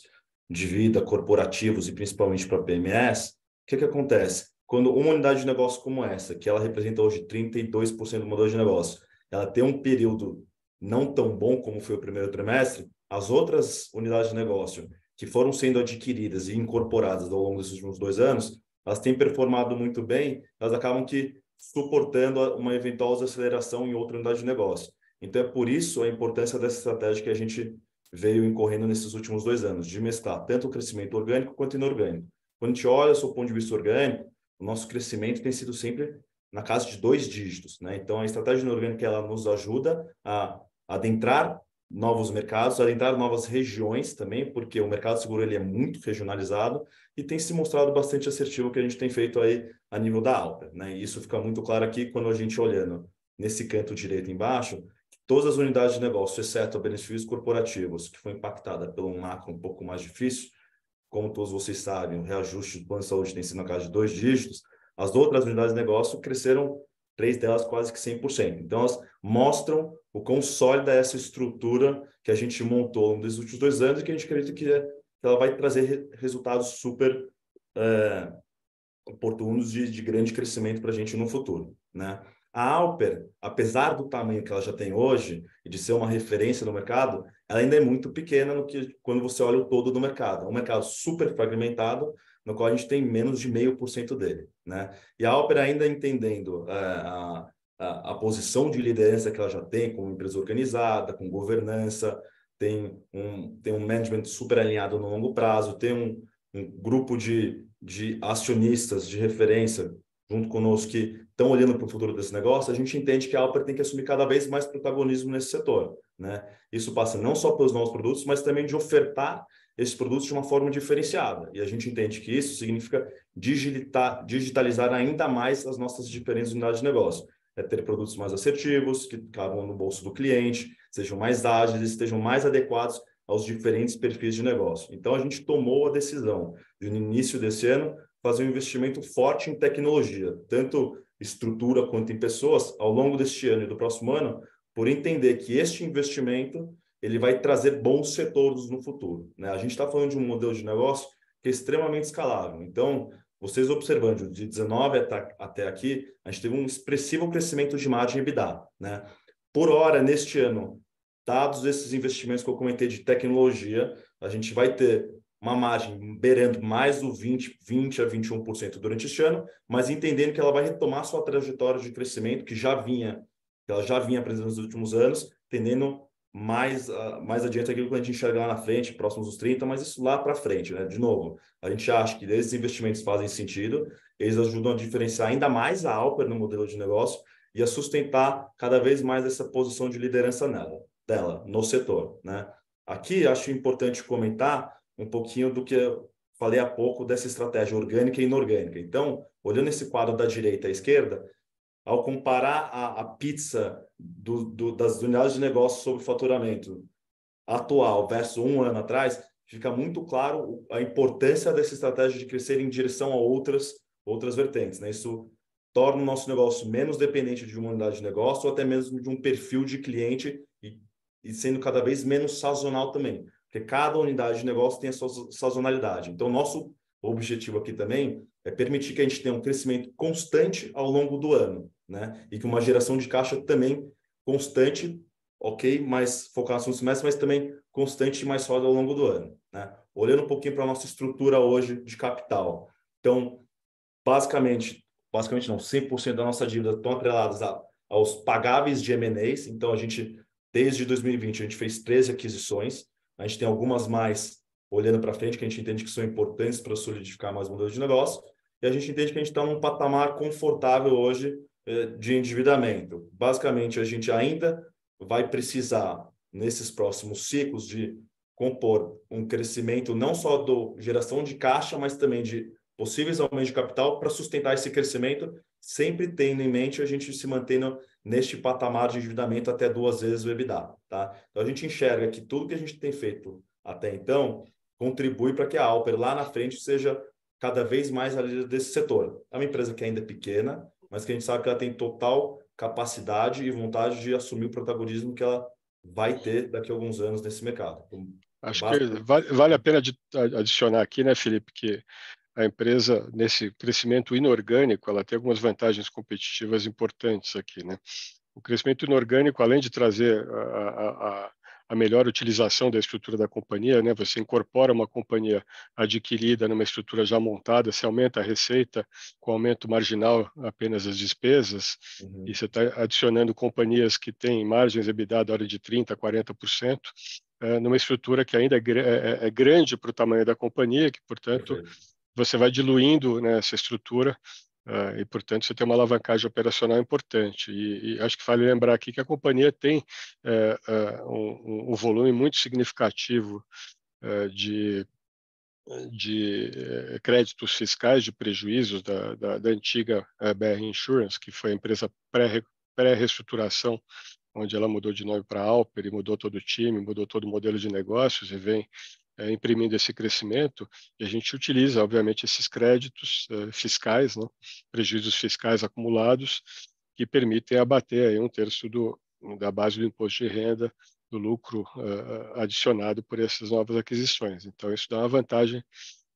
de vida corporativos e principalmente para PMS, o que acontece? Quando uma unidade de negócio como essa, que ela representa hoje 32% do modelo de negócio, ela tem um período não tão bom como foi o primeiro trimestre, as outras unidades de negócio que foram sendo adquiridas e incorporadas ao longo desses últimos 2 anos, elas têm performado muito bem, elas acabam que suportando uma eventual desaceleração em outra unidade de negócio. Então, é por isso a importância dessa estratégia que a gente veio incorrendo nesses últimos 2 anos, de mesclar tanto o crescimento orgânico quanto inorgânico. Quando a gente olha do ponto de vista orgânico, o nosso crescimento tem sido sempre na casa de 2 dígitos, né? Então, a estratégia inorgânica ela nos ajuda a adentrar novos mercados, adentrar novas regiões também, porque o mercado seguro ele é muito regionalizado e tem se mostrado bastante assertivo o que a gente tem feito aí a nível da Alper, né? E isso fica muito claro aqui quando a gente olhando nesse canto direito embaixo, que todas as unidades de negócio, exceto a benefícios corporativos, que foi impactada pelo macro um pouco mais difícil, como todos vocês sabem, o reajuste do plano de saúde tem sido na casa de 2 dígitos, as outras unidades de negócio cresceram 3 delas quase que 100%. Então, elas mostram o quão sólida é essa estrutura que a gente montou ao longo dos últimos 2 anos e que a gente acredita que ela vai trazer resultados super oportunos de grande crescimento para a gente no futuro, né? A Alper, apesar do tamanho que ela já tem hoje e de ser uma referência no mercado, ela ainda é muito pequena quando você olha o todo do mercado. É um mercado super fragmentado, no qual a gente tem menos de 0,5% dele, né? E a Alper ainda entendendo a posição de liderança que ela já tem como empresa organizada, com governança, tem um management super alinhado no longo prazo, tem um grupo de acionistas de referência junto conosco que estão olhando para o futuro desse negócio. A gente entende que a Alper tem que assumir cada vez mais protagonismo nesse setor, né? Isso passa não só pelos novos produtos, mas também de ofertar esses produtos de uma forma diferenciada. E a gente entende que isso significa digitalizar ainda mais as nossas diferentes unidades de negócio. É ter produtos mais assertivos, que cabam no bolso do cliente, sejam mais ágeis, estejam mais adequados aos diferentes perfis de negócio. Então, a gente tomou a decisão de, no início desse ano, fazer um investimento forte em tecnologia, tanto estrutura quanto em pessoas, ao longo deste ano e do próximo ano, por entender que este investimento ele vai trazer bons setores no futuro, né? A gente está falando de um modelo de negócio que é extremamente escalável. Então, vocês observando de 19 até aqui, a gente teve um expressivo crescimento de margem EBITDA, né? Por hora, neste ano, dados esses investimentos que eu comentei de tecnologia, a gente vai ter uma margem beirando mais do 20 a 21% durante este ano, mas entendendo que ela vai retomar sua trajetória de crescimento que ela já vinha apresentando nos últimos anos, tendendo mais adiante aquilo que a gente enxerga lá na frente, próximos dos 30, mas isso lá para frente, né? De novo, a gente acha que esses investimentos fazem sentido, eles ajudam a diferenciar ainda mais a Alper no modelo de negócio e a sustentar cada vez mais essa posição de liderança dela no setor, né? Aqui acho importante comentar um pouquinho do que eu falei há pouco dessa estratégia orgânica e inorgânica. Então, olhando esse quadro da direita à esquerda, ao comparar a pizza das unidades de negócio sobre faturamento atual versus um ano atrás, fica muito claro a importância dessa estratégia de crescer em direção a outras vertentes, né? Isso torna o nosso negócio menos dependente de uma unidade de negócio ou até mesmo de um perfil de cliente e sendo cada vez menos sazonal também, porque cada unidade de negócio tem a sua sazonalidade. Então, nosso objetivo aqui também é permitir que a gente tenha um crescimento constante ao longo do ano, né? E que uma geração de caixa também constante, ok, mais focado no segundo semestre, mas também constante e mais sólida ao longo do ano, né? Olhando um pouquinho para a nossa estrutura hoje de capital. Então, basicamente não, 100% da nossa dívida estão atreladas aos pagáveis de M&As. Então, desde 2020, a gente fez 13 aquisições. A gente tem algumas mais olhando para frente, que a gente entende que são importantes para solidificar mais o modelo de negócio. E a gente entende que a gente está num patamar confortável hoje de endividamento. Basicamente, a gente ainda vai precisar, nesses próximos ciclos, de compor um crescimento não só da geração de caixa, mas também de possíveis aumentos de capital para sustentar esse crescimento, sempre tendo em mente a gente se mantendo neste patamar de endividamento até 2 vezes o EBITDA, tá? Então, a gente enxerga que tudo que a gente tem feito até então contribui para que a Alper lá na frente seja cada vez mais a líder desse setor. É uma empresa que ainda é pequena, mas que a gente sabe que ela tem total capacidade e vontade de assumir o protagonismo que ela vai ter daqui a alguns anos nesse mercado. Então, acho que vale a pena adicionar aqui, né, Felipe, que a empresa, nesse crescimento inorgânico, ela tem algumas vantagens competitivas importantes aqui, né? O crescimento inorgânico, além de trazer a melhor utilização da estrutura da companhia, né? Você incorpora uma companhia adquirida numa estrutura já montada, você aumenta a receita com aumento marginal apenas das despesas, e você está adicionando companhias que têm margens EBITDA da hora de 30%, 40%, numa estrutura que ainda é grande para o tamanho da companhia, que, portanto, você vai diluindo, né, essa estrutura e, portanto, você tem uma alavancagem operacional importante. E acho que vale lembrar aqui que a companhia tem um volume muito significativo de créditos fiscais, de prejuízos da antiga BR Insurance, que foi a empresa pré-reestruturação, onde ela mudou de nome para Alper e mudou todo o time, mudou todo o modelo de negócios e vem imprimindo esse crescimento, e a gente utiliza, obviamente, esses créditos fiscais, né, prejuízos fiscais acumulados, que permitem abater aí 1/3 da base do imposto de renda, do lucro adicionado por essas novas aquisições. Então, isso dá uma vantagem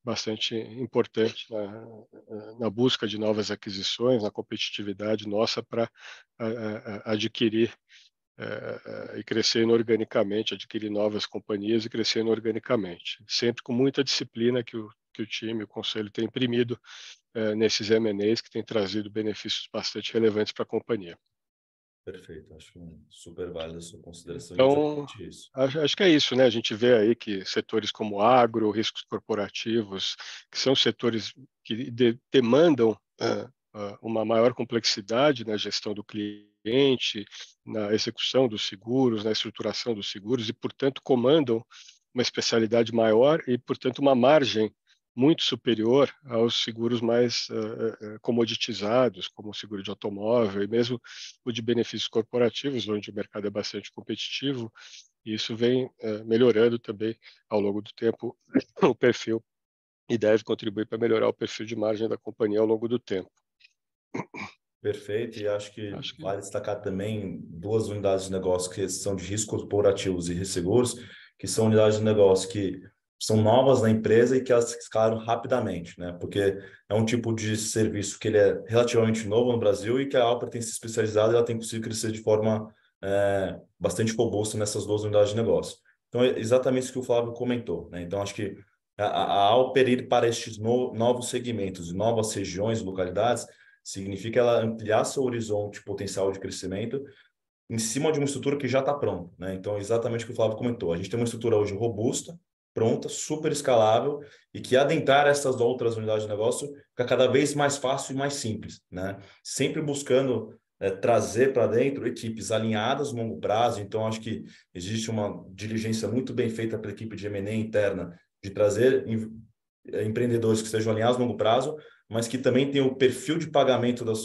bastante importante na busca de novas aquisições, na competitividade nossa para adquirir e crescer inorganicamente, adquirir novas companhias e crescer inorganicamente. Sempre com muita disciplina que o time, o conselho tem imprimido nesses M&As que tem trazido benefícios bastante relevantes para a companhia. Perfeito, acho super válida a sua consideração e é Então, exatamente isso. acho que é isso, né? A gente vê aí que setores como agro, riscos corporativos, que são setores que demandam uma maior complexidade na gestão do cliente, na execução dos seguros, na estruturação dos seguros e, portanto, comandam uma especialidade maior e, portanto, uma margem muito superior aos seguros mais comoditizados, como o seguro de automóvel e mesmo o de benefícios corporativos, onde o mercado é bastante competitivo, e isso vem melhorando também ao longo do tempo o perfil e deve contribuir para melhorar o perfil de margem da companhia ao longo do tempo. Perfeito, e acho que Acho que vale destacar também duas unidades de negócio que são de riscos corporativos e resseguros, que são unidades de negócio que são novas na empresa e que elas escalaram rapidamente, né? Porque é um tipo de serviço que ele é relativamente novo no Brasil e que a Alper tem se especializado e ela tem conseguido crescer de forma bastante robusta nessas duas unidades de negócio. Então, é exatamente isso que o Flávio comentou, né? Então, acho que a Alper ir para estes novos segmentos, novas regiões, localidades, significa ela ampliar seu horizonte potencial de crescimento em cima de uma estrutura que já está pronta, né? Então, exatamente o que o Flávio comentou. A gente tem uma estrutura hoje robusta, pronta, super escalável e que adentrar essas outras unidades de negócio fica cada vez mais fácil e mais simples, né? Sempre buscando trazer para dentro equipes alinhadas no longo prazo. Então, acho que existe uma diligência muito bem feita pela equipe de M&A interna de trazer empreendedores que estejam alinhados no longo prazo, mas que também tenham o perfil de pagamento das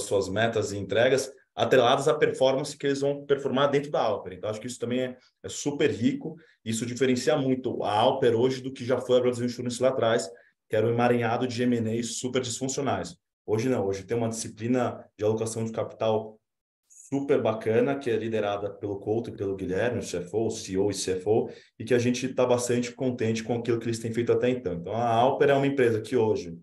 suas metas e entregas atreladas à performance que eles vão performar dentro da Alper. Então, acho que isso também é super rico. Isso diferencia muito a Alper hoje do que já foi a Brazil Insurance lá atrás, que era um emaranhado de M&As super disfuncionais. Hoje não, hoje tem uma disciplina de alocação de capital super bacana, que é liderada pelo Couto e pelo Guilherme, o CFO, o CEO e CFO, e que a gente está bastante contente com aquilo que eles têm feito até então. Então, a Alper é uma empresa que hoje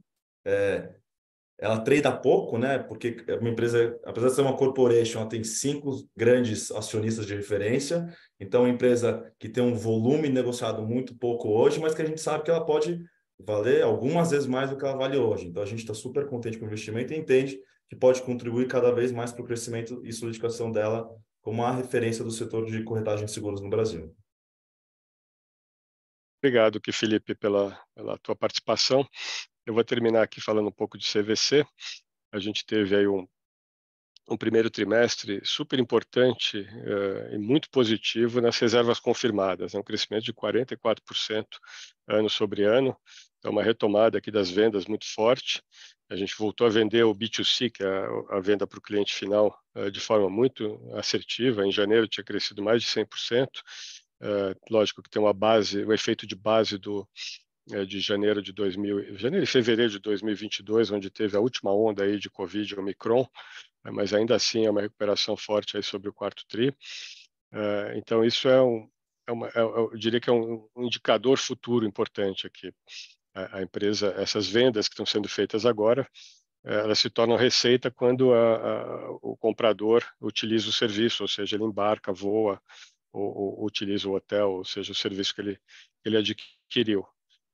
ela trada pouco, né? Porque é uma empresa, apesar de ser uma corporation, ela tem 5 grandes acionistas de referência. Então, é uma empresa que tem um volume negociado muito pouco hoje, mas que a gente sabe que ela pode valer algumas vezes mais do que ela vale hoje. Então, a gente está super contente com o investimento e entende que pode contribuir cada vez mais para o crescimento e solidificação dela como a referência do setor de corretagem de seguros no Brasil. obrigado aqui, Felipe, pela tua participação. Eu vou terminar aqui falando um pouco de CVC. A gente teve aí um primeiro trimestre super importante e muito positivo nas reservas confirmadas, um crescimento de 44% ano sobre ano, então uma retomada aqui das vendas muito forte. A gente voltou a vender o B2C, que é a venda para o cliente final, de forma muito assertiva. Em janeiro tinha crescido mais de 100%. Lógico que tem uma base, o efeito de base de janeiro e fevereiro de 2022, onde teve a última onda aí de Covid, Omicron, mas ainda assim é uma recuperação forte aí sobre o quarto tri. Então isso eu diria que é um indicador futuro importante aqui. A empresa, essas vendas que estão sendo feitas agora, elas se tornam receita quando o comprador utiliza o serviço, ou seja, ele embarca, voa, ou utiliza o hotel, ou seja, o serviço que ele adquiriu.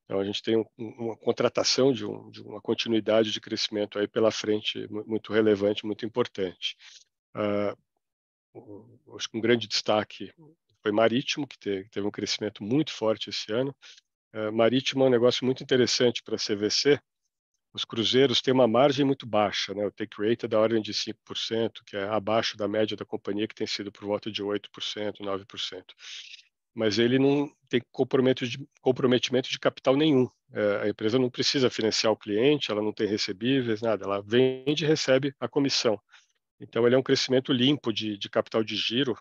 Então, a gente tem uma contratação de uma continuidade de crescimento aí pela frente muito relevante, muito importante. Acho que um grande destaque foi Marítimo, que teve um crescimento muito forte esse ano. Marítimo é um negócio muito interessante para a CVC. Os cruzeiros têm uma margem muito baixa, né? O take rate é da ordem de 5%, que é abaixo da média da companhia, que tem sido por volta de 8%, 9%. Mas ele não tem comprometimento de capital nenhum. A empresa não precisa financiar o cliente, ela não tem recebíveis, nada. Ela vende e recebe a comissão. Então, ele é um crescimento limpo de capital de giro,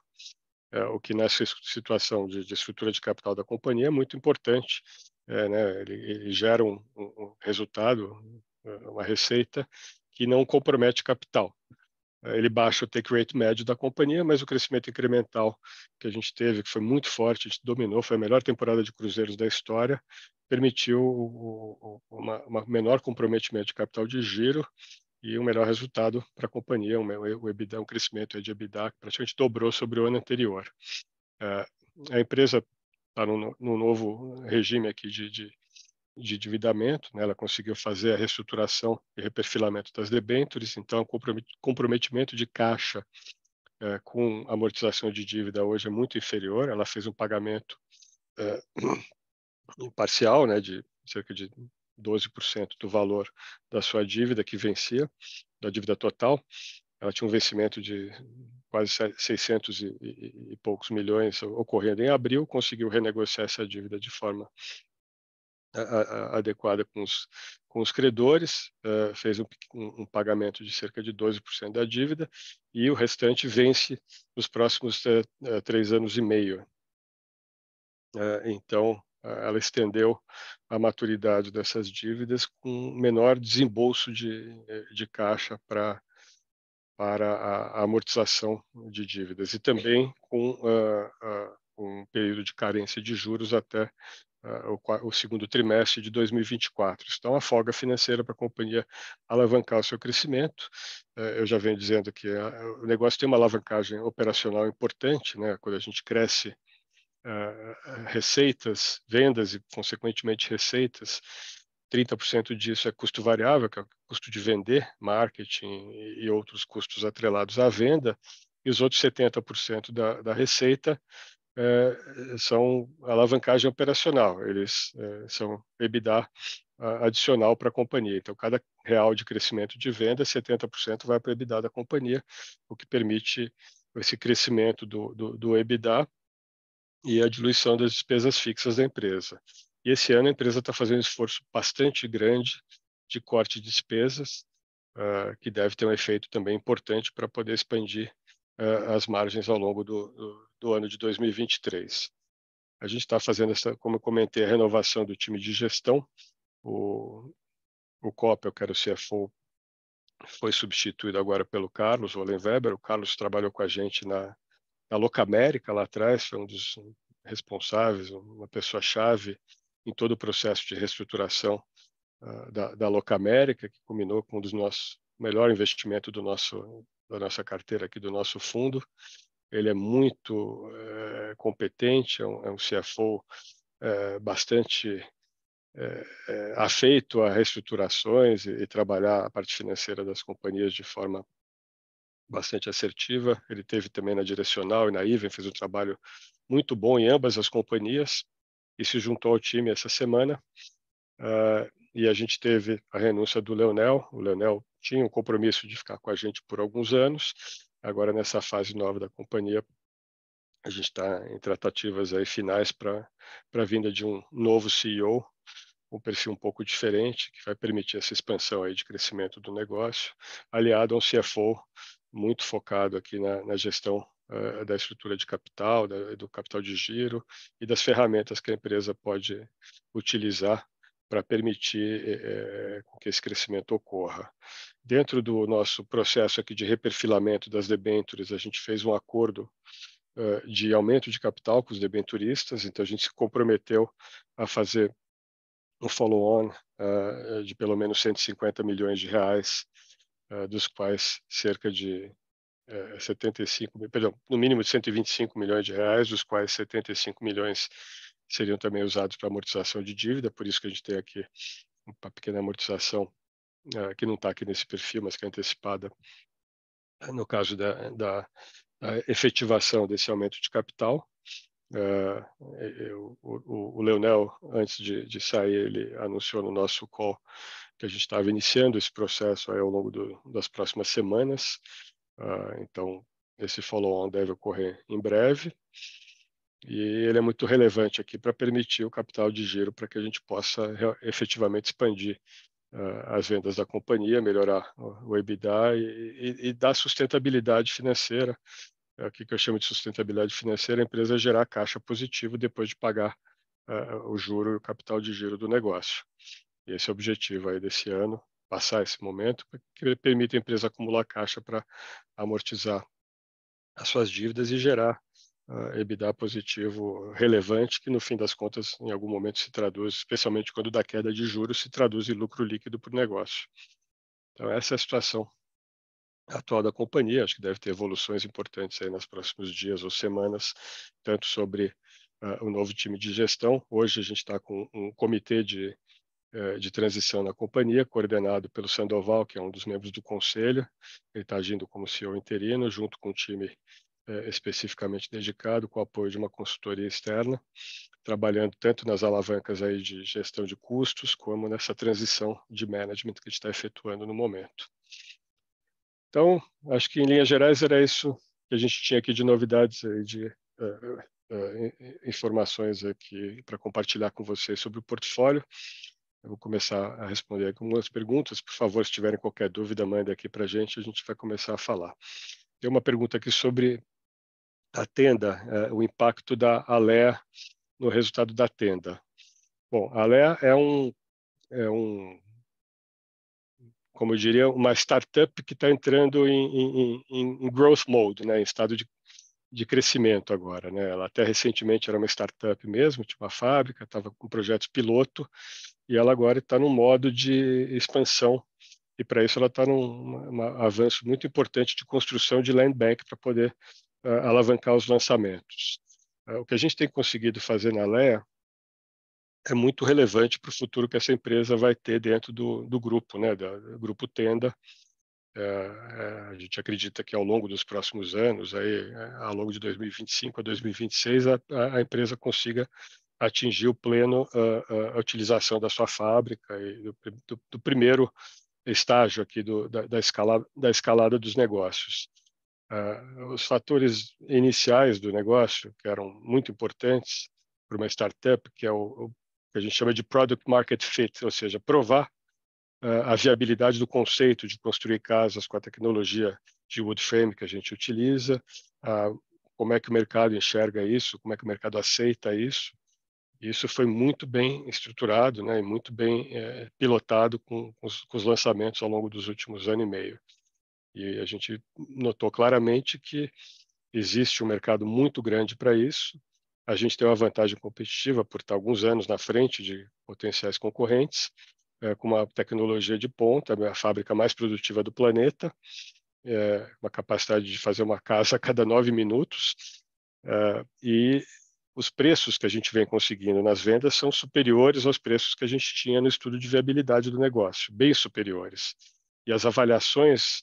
o que nessa situação de estrutura de capital da companhia é muito importante. Né? Ele gera um resultado, uma receita que não compromete capital. Ele baixa o take rate médio da companhia, mas o crescimento incremental que a gente teve, que foi muito forte, a gente dominou, foi a melhor temporada de cruzeiros da história, permitiu uma menor comprometimento de capital de giro e um melhor resultado para a companhia, o EBITDA, um crescimento de EBITDA que praticamente dobrou sobre o ano anterior. A empresa está no novo regime aqui de endividamento, né? Ela conseguiu fazer a reestruturação e reperfilamento das debêntures, então o comprometimento de caixa com amortização de dívida hoje é muito inferior. Ela fez um pagamento parcial, né, de cerca de 12% do valor da sua dívida que vencia, da dívida total. Ela tinha um vencimento de quase 600 e poucos milhões ocorrendo em abril, conseguiu renegociar essa dívida de forma adequada com os credores, fez um pagamento de cerca de 12% da dívida e o restante vence nos próximos 3 anos e meio. Então, ela estendeu a maturidade dessas dívidas com menor desembolso de caixa para a amortização de dívidas e também com um período de carência de juros até o segundo trimestre de 2024. Então, a folga financeira para a companhia alavancar o seu crescimento. Eu já venho dizendo que o negócio tem uma alavancagem operacional importante, né? Quando a gente cresce receitas, vendas e, consequentemente, receitas, 30% disso é custo variável, que é o custo de vender, marketing e outros custos atrelados à venda, e os outros 70% da receita são alavancagem operacional, eles são EBITDA adicional para a companhia. Então, cada real de crescimento de venda, 70% vai para o EBITDA da companhia, o que permite esse crescimento do EBITDA e a diluição das despesas fixas da empresa. E esse ano a empresa está fazendo um esforço bastante grande de corte de despesas, que deve ter um efeito também importante para poder expandir as margens ao longo do ano de 2023. A gente está fazendo como eu comentei, a renovação do time de gestão. O Coppel, que era o CFO, foi substituído agora pelo Carlos Wollenweber. O Carlos trabalhou com a gente na Locamérica lá atrás, foi um dos responsáveis, uma pessoa-chave em todo o processo de reestruturação da Locamérica, que culminou com um dos nossos melhor investimento da nossa carteira aqui, do nosso fundo. Ele é muito competente, é um CFO bastante afeito a reestruturações e trabalhar a parte financeira das companhias de forma bastante assertiva. Ele teve também na Direcional e na Iven, fez um trabalho muito bom em ambas as companhias e se juntou ao time essa semana. E a gente teve a renúncia do Leonel. O Leonel tinha um compromisso de ficar com a gente por alguns anos. Agora, nessa fase nova da companhia, a gente está em tratativas aí finais para a vinda de um novo CEO, um perfil um pouco diferente, que vai permitir essa expansão aí de crescimento do negócio, aliado a um CFO muito focado aqui na gestão da estrutura de capital, do capital de giro e das ferramentas que a empresa pode utilizar para permitir que esse crescimento ocorra. Dentro do nosso processo aqui de reperfilamento das debêntures, a gente fez um acordo de aumento de capital com os debenturistas, então a gente se comprometeu a fazer um follow-on de pelo menos 150 milhões de reais, dos quais cerca de 75, perdão, no mínimo de 125 milhões de reais, dos quais 75 milhões seriam também usados para amortização de dívida, por isso que a gente tem aqui uma pequena amortização que não está aqui nesse perfil, mas que é antecipada no caso da efetivação desse aumento de capital. O Leonel, antes de sair, ele anunciou no nosso call que a gente estava iniciando esse processo aí ao longo das próximas semanas. Então, esse follow-on deve ocorrer em breve. E ele é muito relevante aqui para permitir o capital de giro para que a gente possa efetivamente expandir as vendas da companhia, melhorar o EBITDA e dar sustentabilidade financeira. O que eu chamo de sustentabilidade financeira, a empresa gerar caixa positivo depois de pagar o juro e o capital de giro do negócio. E esse é o objetivo aí desse ano, passar esse momento, que permite a empresa acumular caixa para amortizar as suas dívidas e gerar EBITDA positivo relevante, que no fim das contas, em algum momento se traduz, especialmente quando dá queda de juros, se traduz em lucro líquido para o negócio. Então essa é a situação atual da companhia. Acho que deve ter evoluções importantes aí nos próximos dias ou semanas, tanto sobre o novo time de gestão. Hoje a gente está com um comitê de de transição na companhia, coordenado pelo Sandoval, que é um dos membros do conselho. Ele está agindo como CEO interino, junto com um time especificamente dedicado, com o apoio de uma consultoria externa, trabalhando tanto nas alavancas aí de gestão de custos, como nessa transição de management que a gente está efetuando no momento. Então, acho que em linhas gerais era isso que a gente tinha aqui de novidades, aí, de informações aqui para compartilhar com vocês sobre o portfólio. Eu vou começar a responder algumas perguntas. Por favor, se tiverem qualquer dúvida, manda aqui para a gente vai começar a falar. Tem uma pergunta aqui sobre a Tenda, o impacto da Alea no resultado da Tenda. Bom, a Alea é como eu diria, uma startup que está entrando em growth mode, né, em estado de crescimento agora, né? Ela até recentemente era uma startup mesmo, tipo uma fábrica, estava com projetos piloto, e ela agora está num modo de expansão, e para isso ela está num avanço muito importante de construção de land bank para poder alavancar os lançamentos. O que a gente tem conseguido fazer na Alea é muito relevante para o futuro que essa empresa vai ter dentro do grupo, né, do grupo Tenda. A gente acredita que ao longo dos próximos anos, aí, ao longo de 2025 a 2026, a empresa consiga atingir o pleno a utilização da sua fábrica e do primeiro estágio aqui da escalada dos negócios. Os fatores iniciais do negócio, que eram muito importantes para uma startup, que é o que a gente chama de product market fit, ou seja, provar a viabilidade do conceito de construir casas com a tecnologia de wood frame que a gente utiliza, como é que o mercado enxerga isso, como é que o mercado aceita isso. Isso foi muito bem estruturado, né, e muito bem pilotado com os lançamentos ao longo dos últimos anos e meio. E a gente notou claramente que existe um mercado muito grande para isso. A gente tem uma vantagem competitiva por estar alguns anos na frente de potenciais concorrentes, com uma tecnologia de ponta, a fábrica mais produtiva do planeta, uma capacidade de fazer uma casa a cada 9 minutos, e os preços que a gente vem conseguindo nas vendas são superiores aos preços que a gente tinha no estudo de viabilidade do negócio, bem superiores. E as avaliações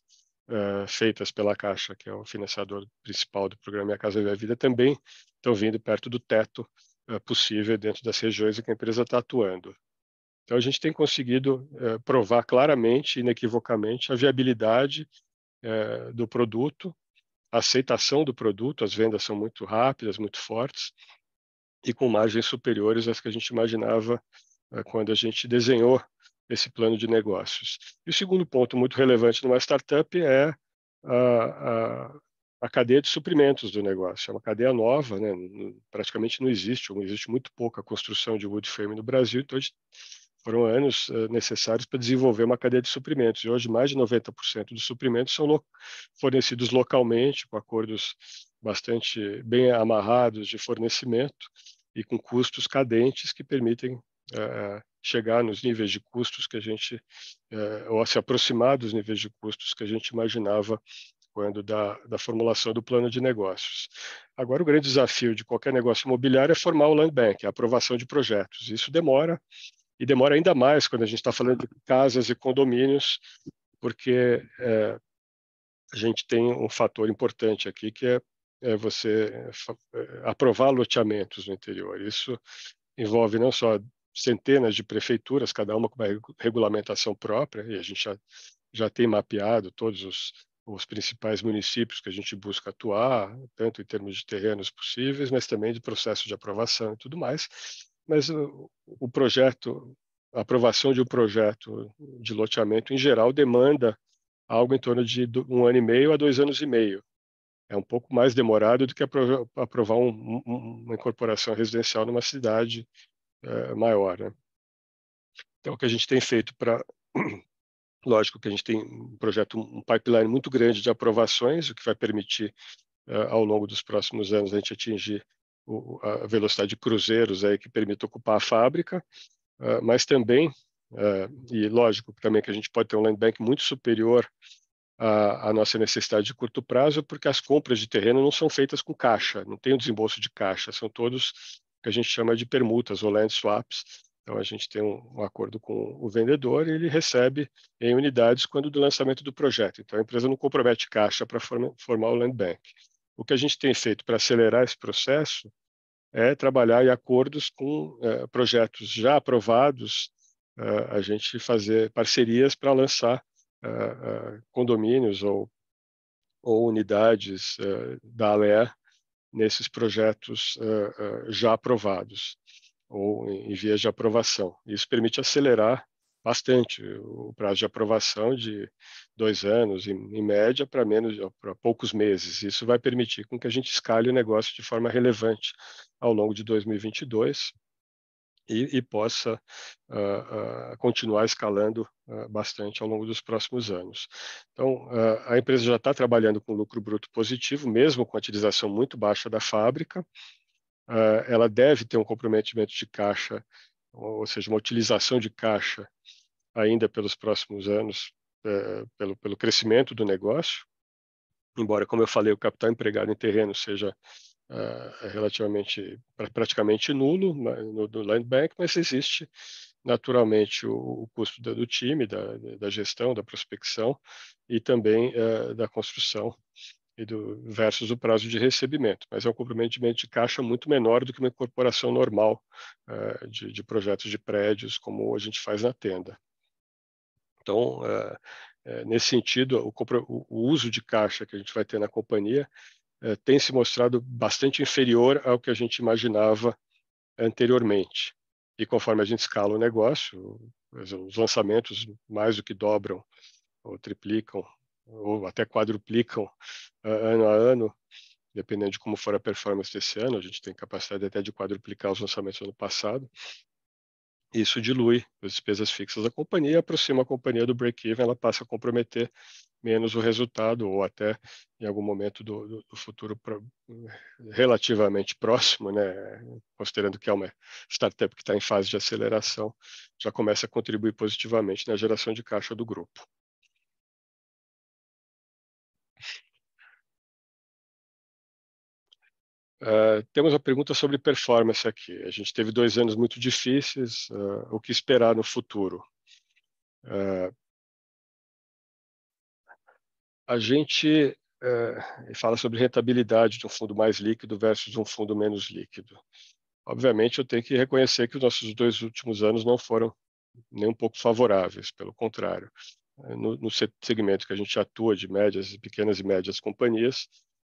feitas pela Caixa, que é o financiador principal do programa Minha Casa Minha Vida, também estão vindo perto do teto possível dentro das regiões em que a empresa está atuando. Então, a gente tem conseguido provar claramente, inequivocamente, a viabilidade do produto, a aceitação do produto, as vendas são muito rápidas, muito fortes, e com margens superiores às que a gente imaginava quando a gente desenhou esse plano de negócios. E o segundo ponto muito relevante numa startup é a cadeia de suprimentos do negócio. É uma cadeia nova, né? Praticamente não existe, ou existe muito pouca construção de wood frame no Brasil, então foram anos necessários para desenvolver uma cadeia de suprimentos. E hoje, mais de 90% dos suprimentos são fornecidos localmente, com acordos bastante bem amarrados de fornecimento e com custos cadentes que permitem chegar nos níveis de custos que a gente, ou se aproximar dos níveis de custos que a gente imaginava quando da formulação do plano de negócios. Agora, o grande desafio de qualquer negócio imobiliário é formar o land bank, a aprovação de projetos. Isso demora, e demora ainda mais quando a gente está falando de casas e condomínios, porque a gente tem um fator importante aqui, que é você aprovar loteamentos no interior. Isso envolve não só centenas de prefeituras, cada uma com uma regulamentação própria, e a gente já tem mapeado todos os principais municípios que a gente busca atuar, tanto em termos de terrenos possíveis, mas também de processo de aprovação e tudo mais. Mas o projeto, a aprovação de um projeto de loteamento, em geral, demanda algo em torno de 1 ano e meio a 2 anos e meio. É um pouco mais demorado do que aprovar uma incorporação residencial numa cidade maior, né? Então, o que a gente tem feito para... Lógico que a gente tem um projeto, um pipeline muito grande de aprovações, o que vai permitir, ao longo dos próximos anos, a gente atingir a velocidade de cruzeiros aí que permite ocupar a fábrica, mas também, e lógico também que a gente pode ter um land bank muito superior à nossa necessidade de curto prazo, porque as compras de terreno não são feitas com caixa, não tem o desembolso de caixa, são todos que a gente chama de permutas ou land swaps, Então, a gente tem um acordo com o vendedor e ele recebe em unidades quando do lançamento do projeto. Então, a empresa não compromete caixa para formar o land bank. O que a gente tem feito para acelerar esse processo é trabalhar em acordos com projetos já aprovados, a gente fazer parcerias para lançar condomínios ou unidades da ALER nesses projetos já aprovados ou em vias de aprovação. Isso permite acelerar bastante o prazo de aprovação de 2 anos, em média, para poucos meses. Isso vai permitir com que a gente escale o negócio de forma relevante ao longo de 2022 e possa continuar escalando bastante ao longo dos próximos anos. Então, a empresa já está trabalhando com lucro bruto positivo, mesmo com a utilização muito baixa da fábrica. Ela deve ter um comprometimento de caixa, ou seja, uma utilização de caixa ainda pelos próximos anos, pelo crescimento do negócio, embora, como eu falei, o capital empregado em terreno seja praticamente nulo no land bank, mas existe naturalmente o custo do time, da gestão, da prospecção e também da construção versus o prazo de recebimento. Mas é um comprometimento de caixa muito menor do que uma incorporação normal de projetos de prédios, como a gente faz na Tenda. Então, nesse sentido, o uso de caixa que a gente vai ter na companhia tem se mostrado bastante inferior ao que a gente imaginava anteriormente. E conforme a gente escala o negócio, os lançamentos mais do que dobram, ou triplicam, ou até quadruplicam ano a ano, dependendo de como for a performance desse ano. A gente tem capacidade até de quadruplicar os lançamentos do ano passado. Isso dilui as despesas fixas da companhia e aproxima a companhia do break-even, ela passa a comprometer menos o resultado, ou até em algum momento do futuro relativamente próximo, né? Considerando que é uma startup que está em fase de aceleração, já começa a contribuir positivamente na geração de caixa do grupo. Temos uma pergunta sobre performance aqui. A gente teve 2 anos muito difíceis, o que esperar no futuro? A gente fala sobre rentabilidade de um fundo mais líquido versus um fundo menos líquido. Obviamente, eu tenho que reconhecer que os nossos 2 últimos anos não foram nem um pouco favoráveis, pelo contrário. No segmento que a gente atua de pequenas e médias companhias,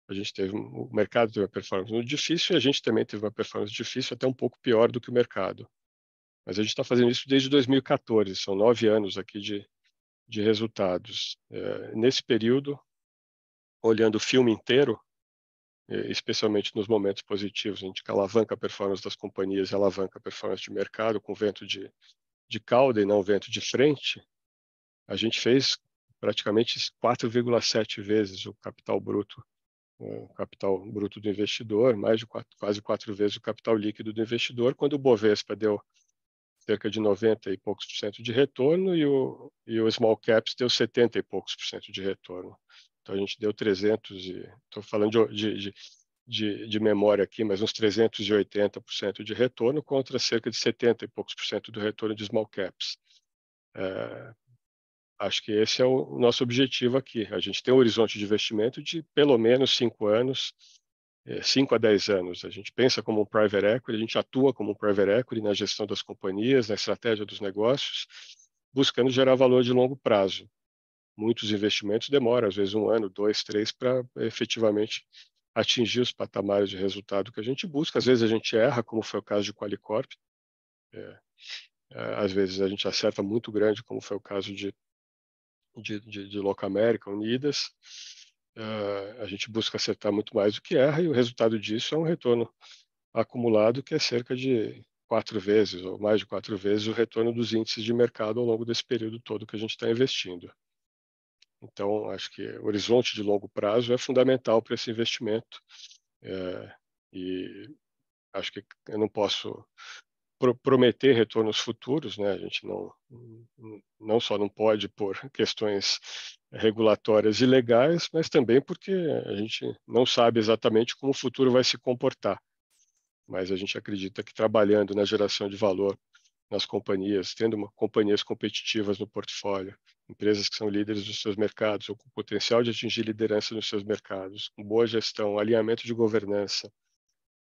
o mercado teve uma performance muito difícil e a gente também teve uma performance difícil, até um pouco pior do que o mercado. Mas a gente está fazendo isso desde 2014, são 9 anos aqui de resultados. Nesse período, olhando o filme inteiro, especialmente nos momentos positivos, a gente alavanca a performance das companhias e alavanca a performance de mercado com vento de cauda e não vento de frente, a gente fez praticamente 4,7 vezes o capital bruto do investidor, quase 4 vezes o capital líquido do investidor, quando o Bovespa deu cerca de 90 e poucos por cento de retorno e o Small Caps deu 70 e poucos por cento de retorno. Então a gente deu 300 estou falando de memória aqui, mas uns 380% de retorno contra cerca de 70 e poucos por cento do retorno de Small Caps. Acho que esse é o nosso objetivo aqui. A gente tem um horizonte de investimento de pelo menos 5 anos, 5 a 10 anos. A gente pensa como um private equity, a gente atua como um private equity na gestão das companhias, na estratégia dos negócios, buscando gerar valor de longo prazo. Muitos investimentos demoram, às vezes 1 ano, 2, 3, para efetivamente atingir os patamares de resultado que a gente busca. Às vezes a gente erra, como foi o caso de Qualicorp. Às vezes a gente acerta muito grande, como foi o caso de Locamérica, Unidas. A gente busca acertar muito mais do que erra e o resultado disso é um retorno acumulado que é cerca de 4 vezes ou mais de 4 vezes o retorno dos índices de mercado ao longo desse período todo que a gente está investindo. Então, acho que o horizonte de longo prazo é fundamental para esse investimento e acho que eu não posso prometer retornos futuros, né? A gente não só não pode por questões regulatórias e legais, mas também porque a gente não sabe exatamente como o futuro vai se comportar. Mas a gente acredita que trabalhando na geração de valor nas companhias, tendo companhias competitivas no portfólio, empresas que são líderes dos seus mercados ou com potencial de atingir liderança nos seus mercados, com boa gestão, alinhamento de governança,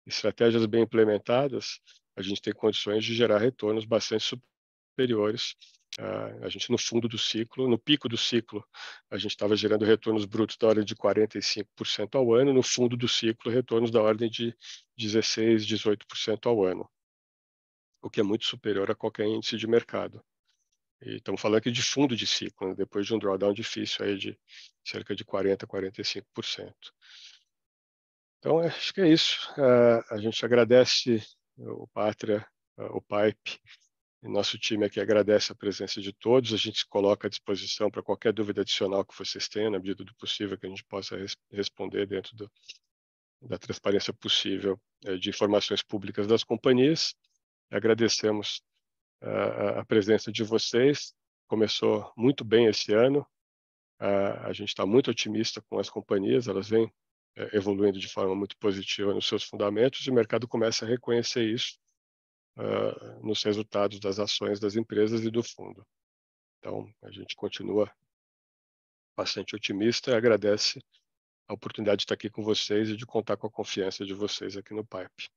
estratégias bem implementadas, a gente tem condições de gerar retornos bastante superiores. A gente, no fundo do ciclo, no pico do ciclo, a gente estava gerando retornos brutos da ordem de 45% ao ano, no fundo do ciclo, retornos da ordem de 16%, 18% ao ano, o que é muito superior a qualquer índice de mercado. E estamos falando aqui de fundo de ciclo, né? Depois de um drawdown difícil aí de cerca de 40%, 45%. Então, acho que é isso. A gente agradece o Pátria, o Pipe, e nosso time aqui agradece a presença de todos. A gente se coloca à disposição para qualquer dúvida adicional que vocês tenham, na medida do possível, que a gente possa responder dentro da transparência possível de informações públicas das companhias. Agradecemos a presença de vocês. Começou muito bem esse ano. A gente está muito otimista com as companhias, elas vêm evoluindo de forma muito positiva nos seus fundamentos e o mercado começa a reconhecer isso nos resultados das ações das empresas e do fundo. Então, a gente continua bastante otimista e agradece a oportunidade de estar aqui com vocês e de contar com a confiança de vocês aqui no Pipe.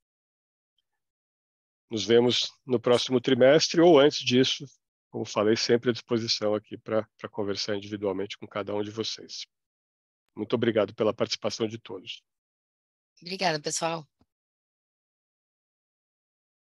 Nos vemos no próximo trimestre ou antes disso, como falei, sempre à disposição aqui para conversar individualmente com cada um de vocês. Muito obrigado pela participação de todos. Obrigada, pessoal.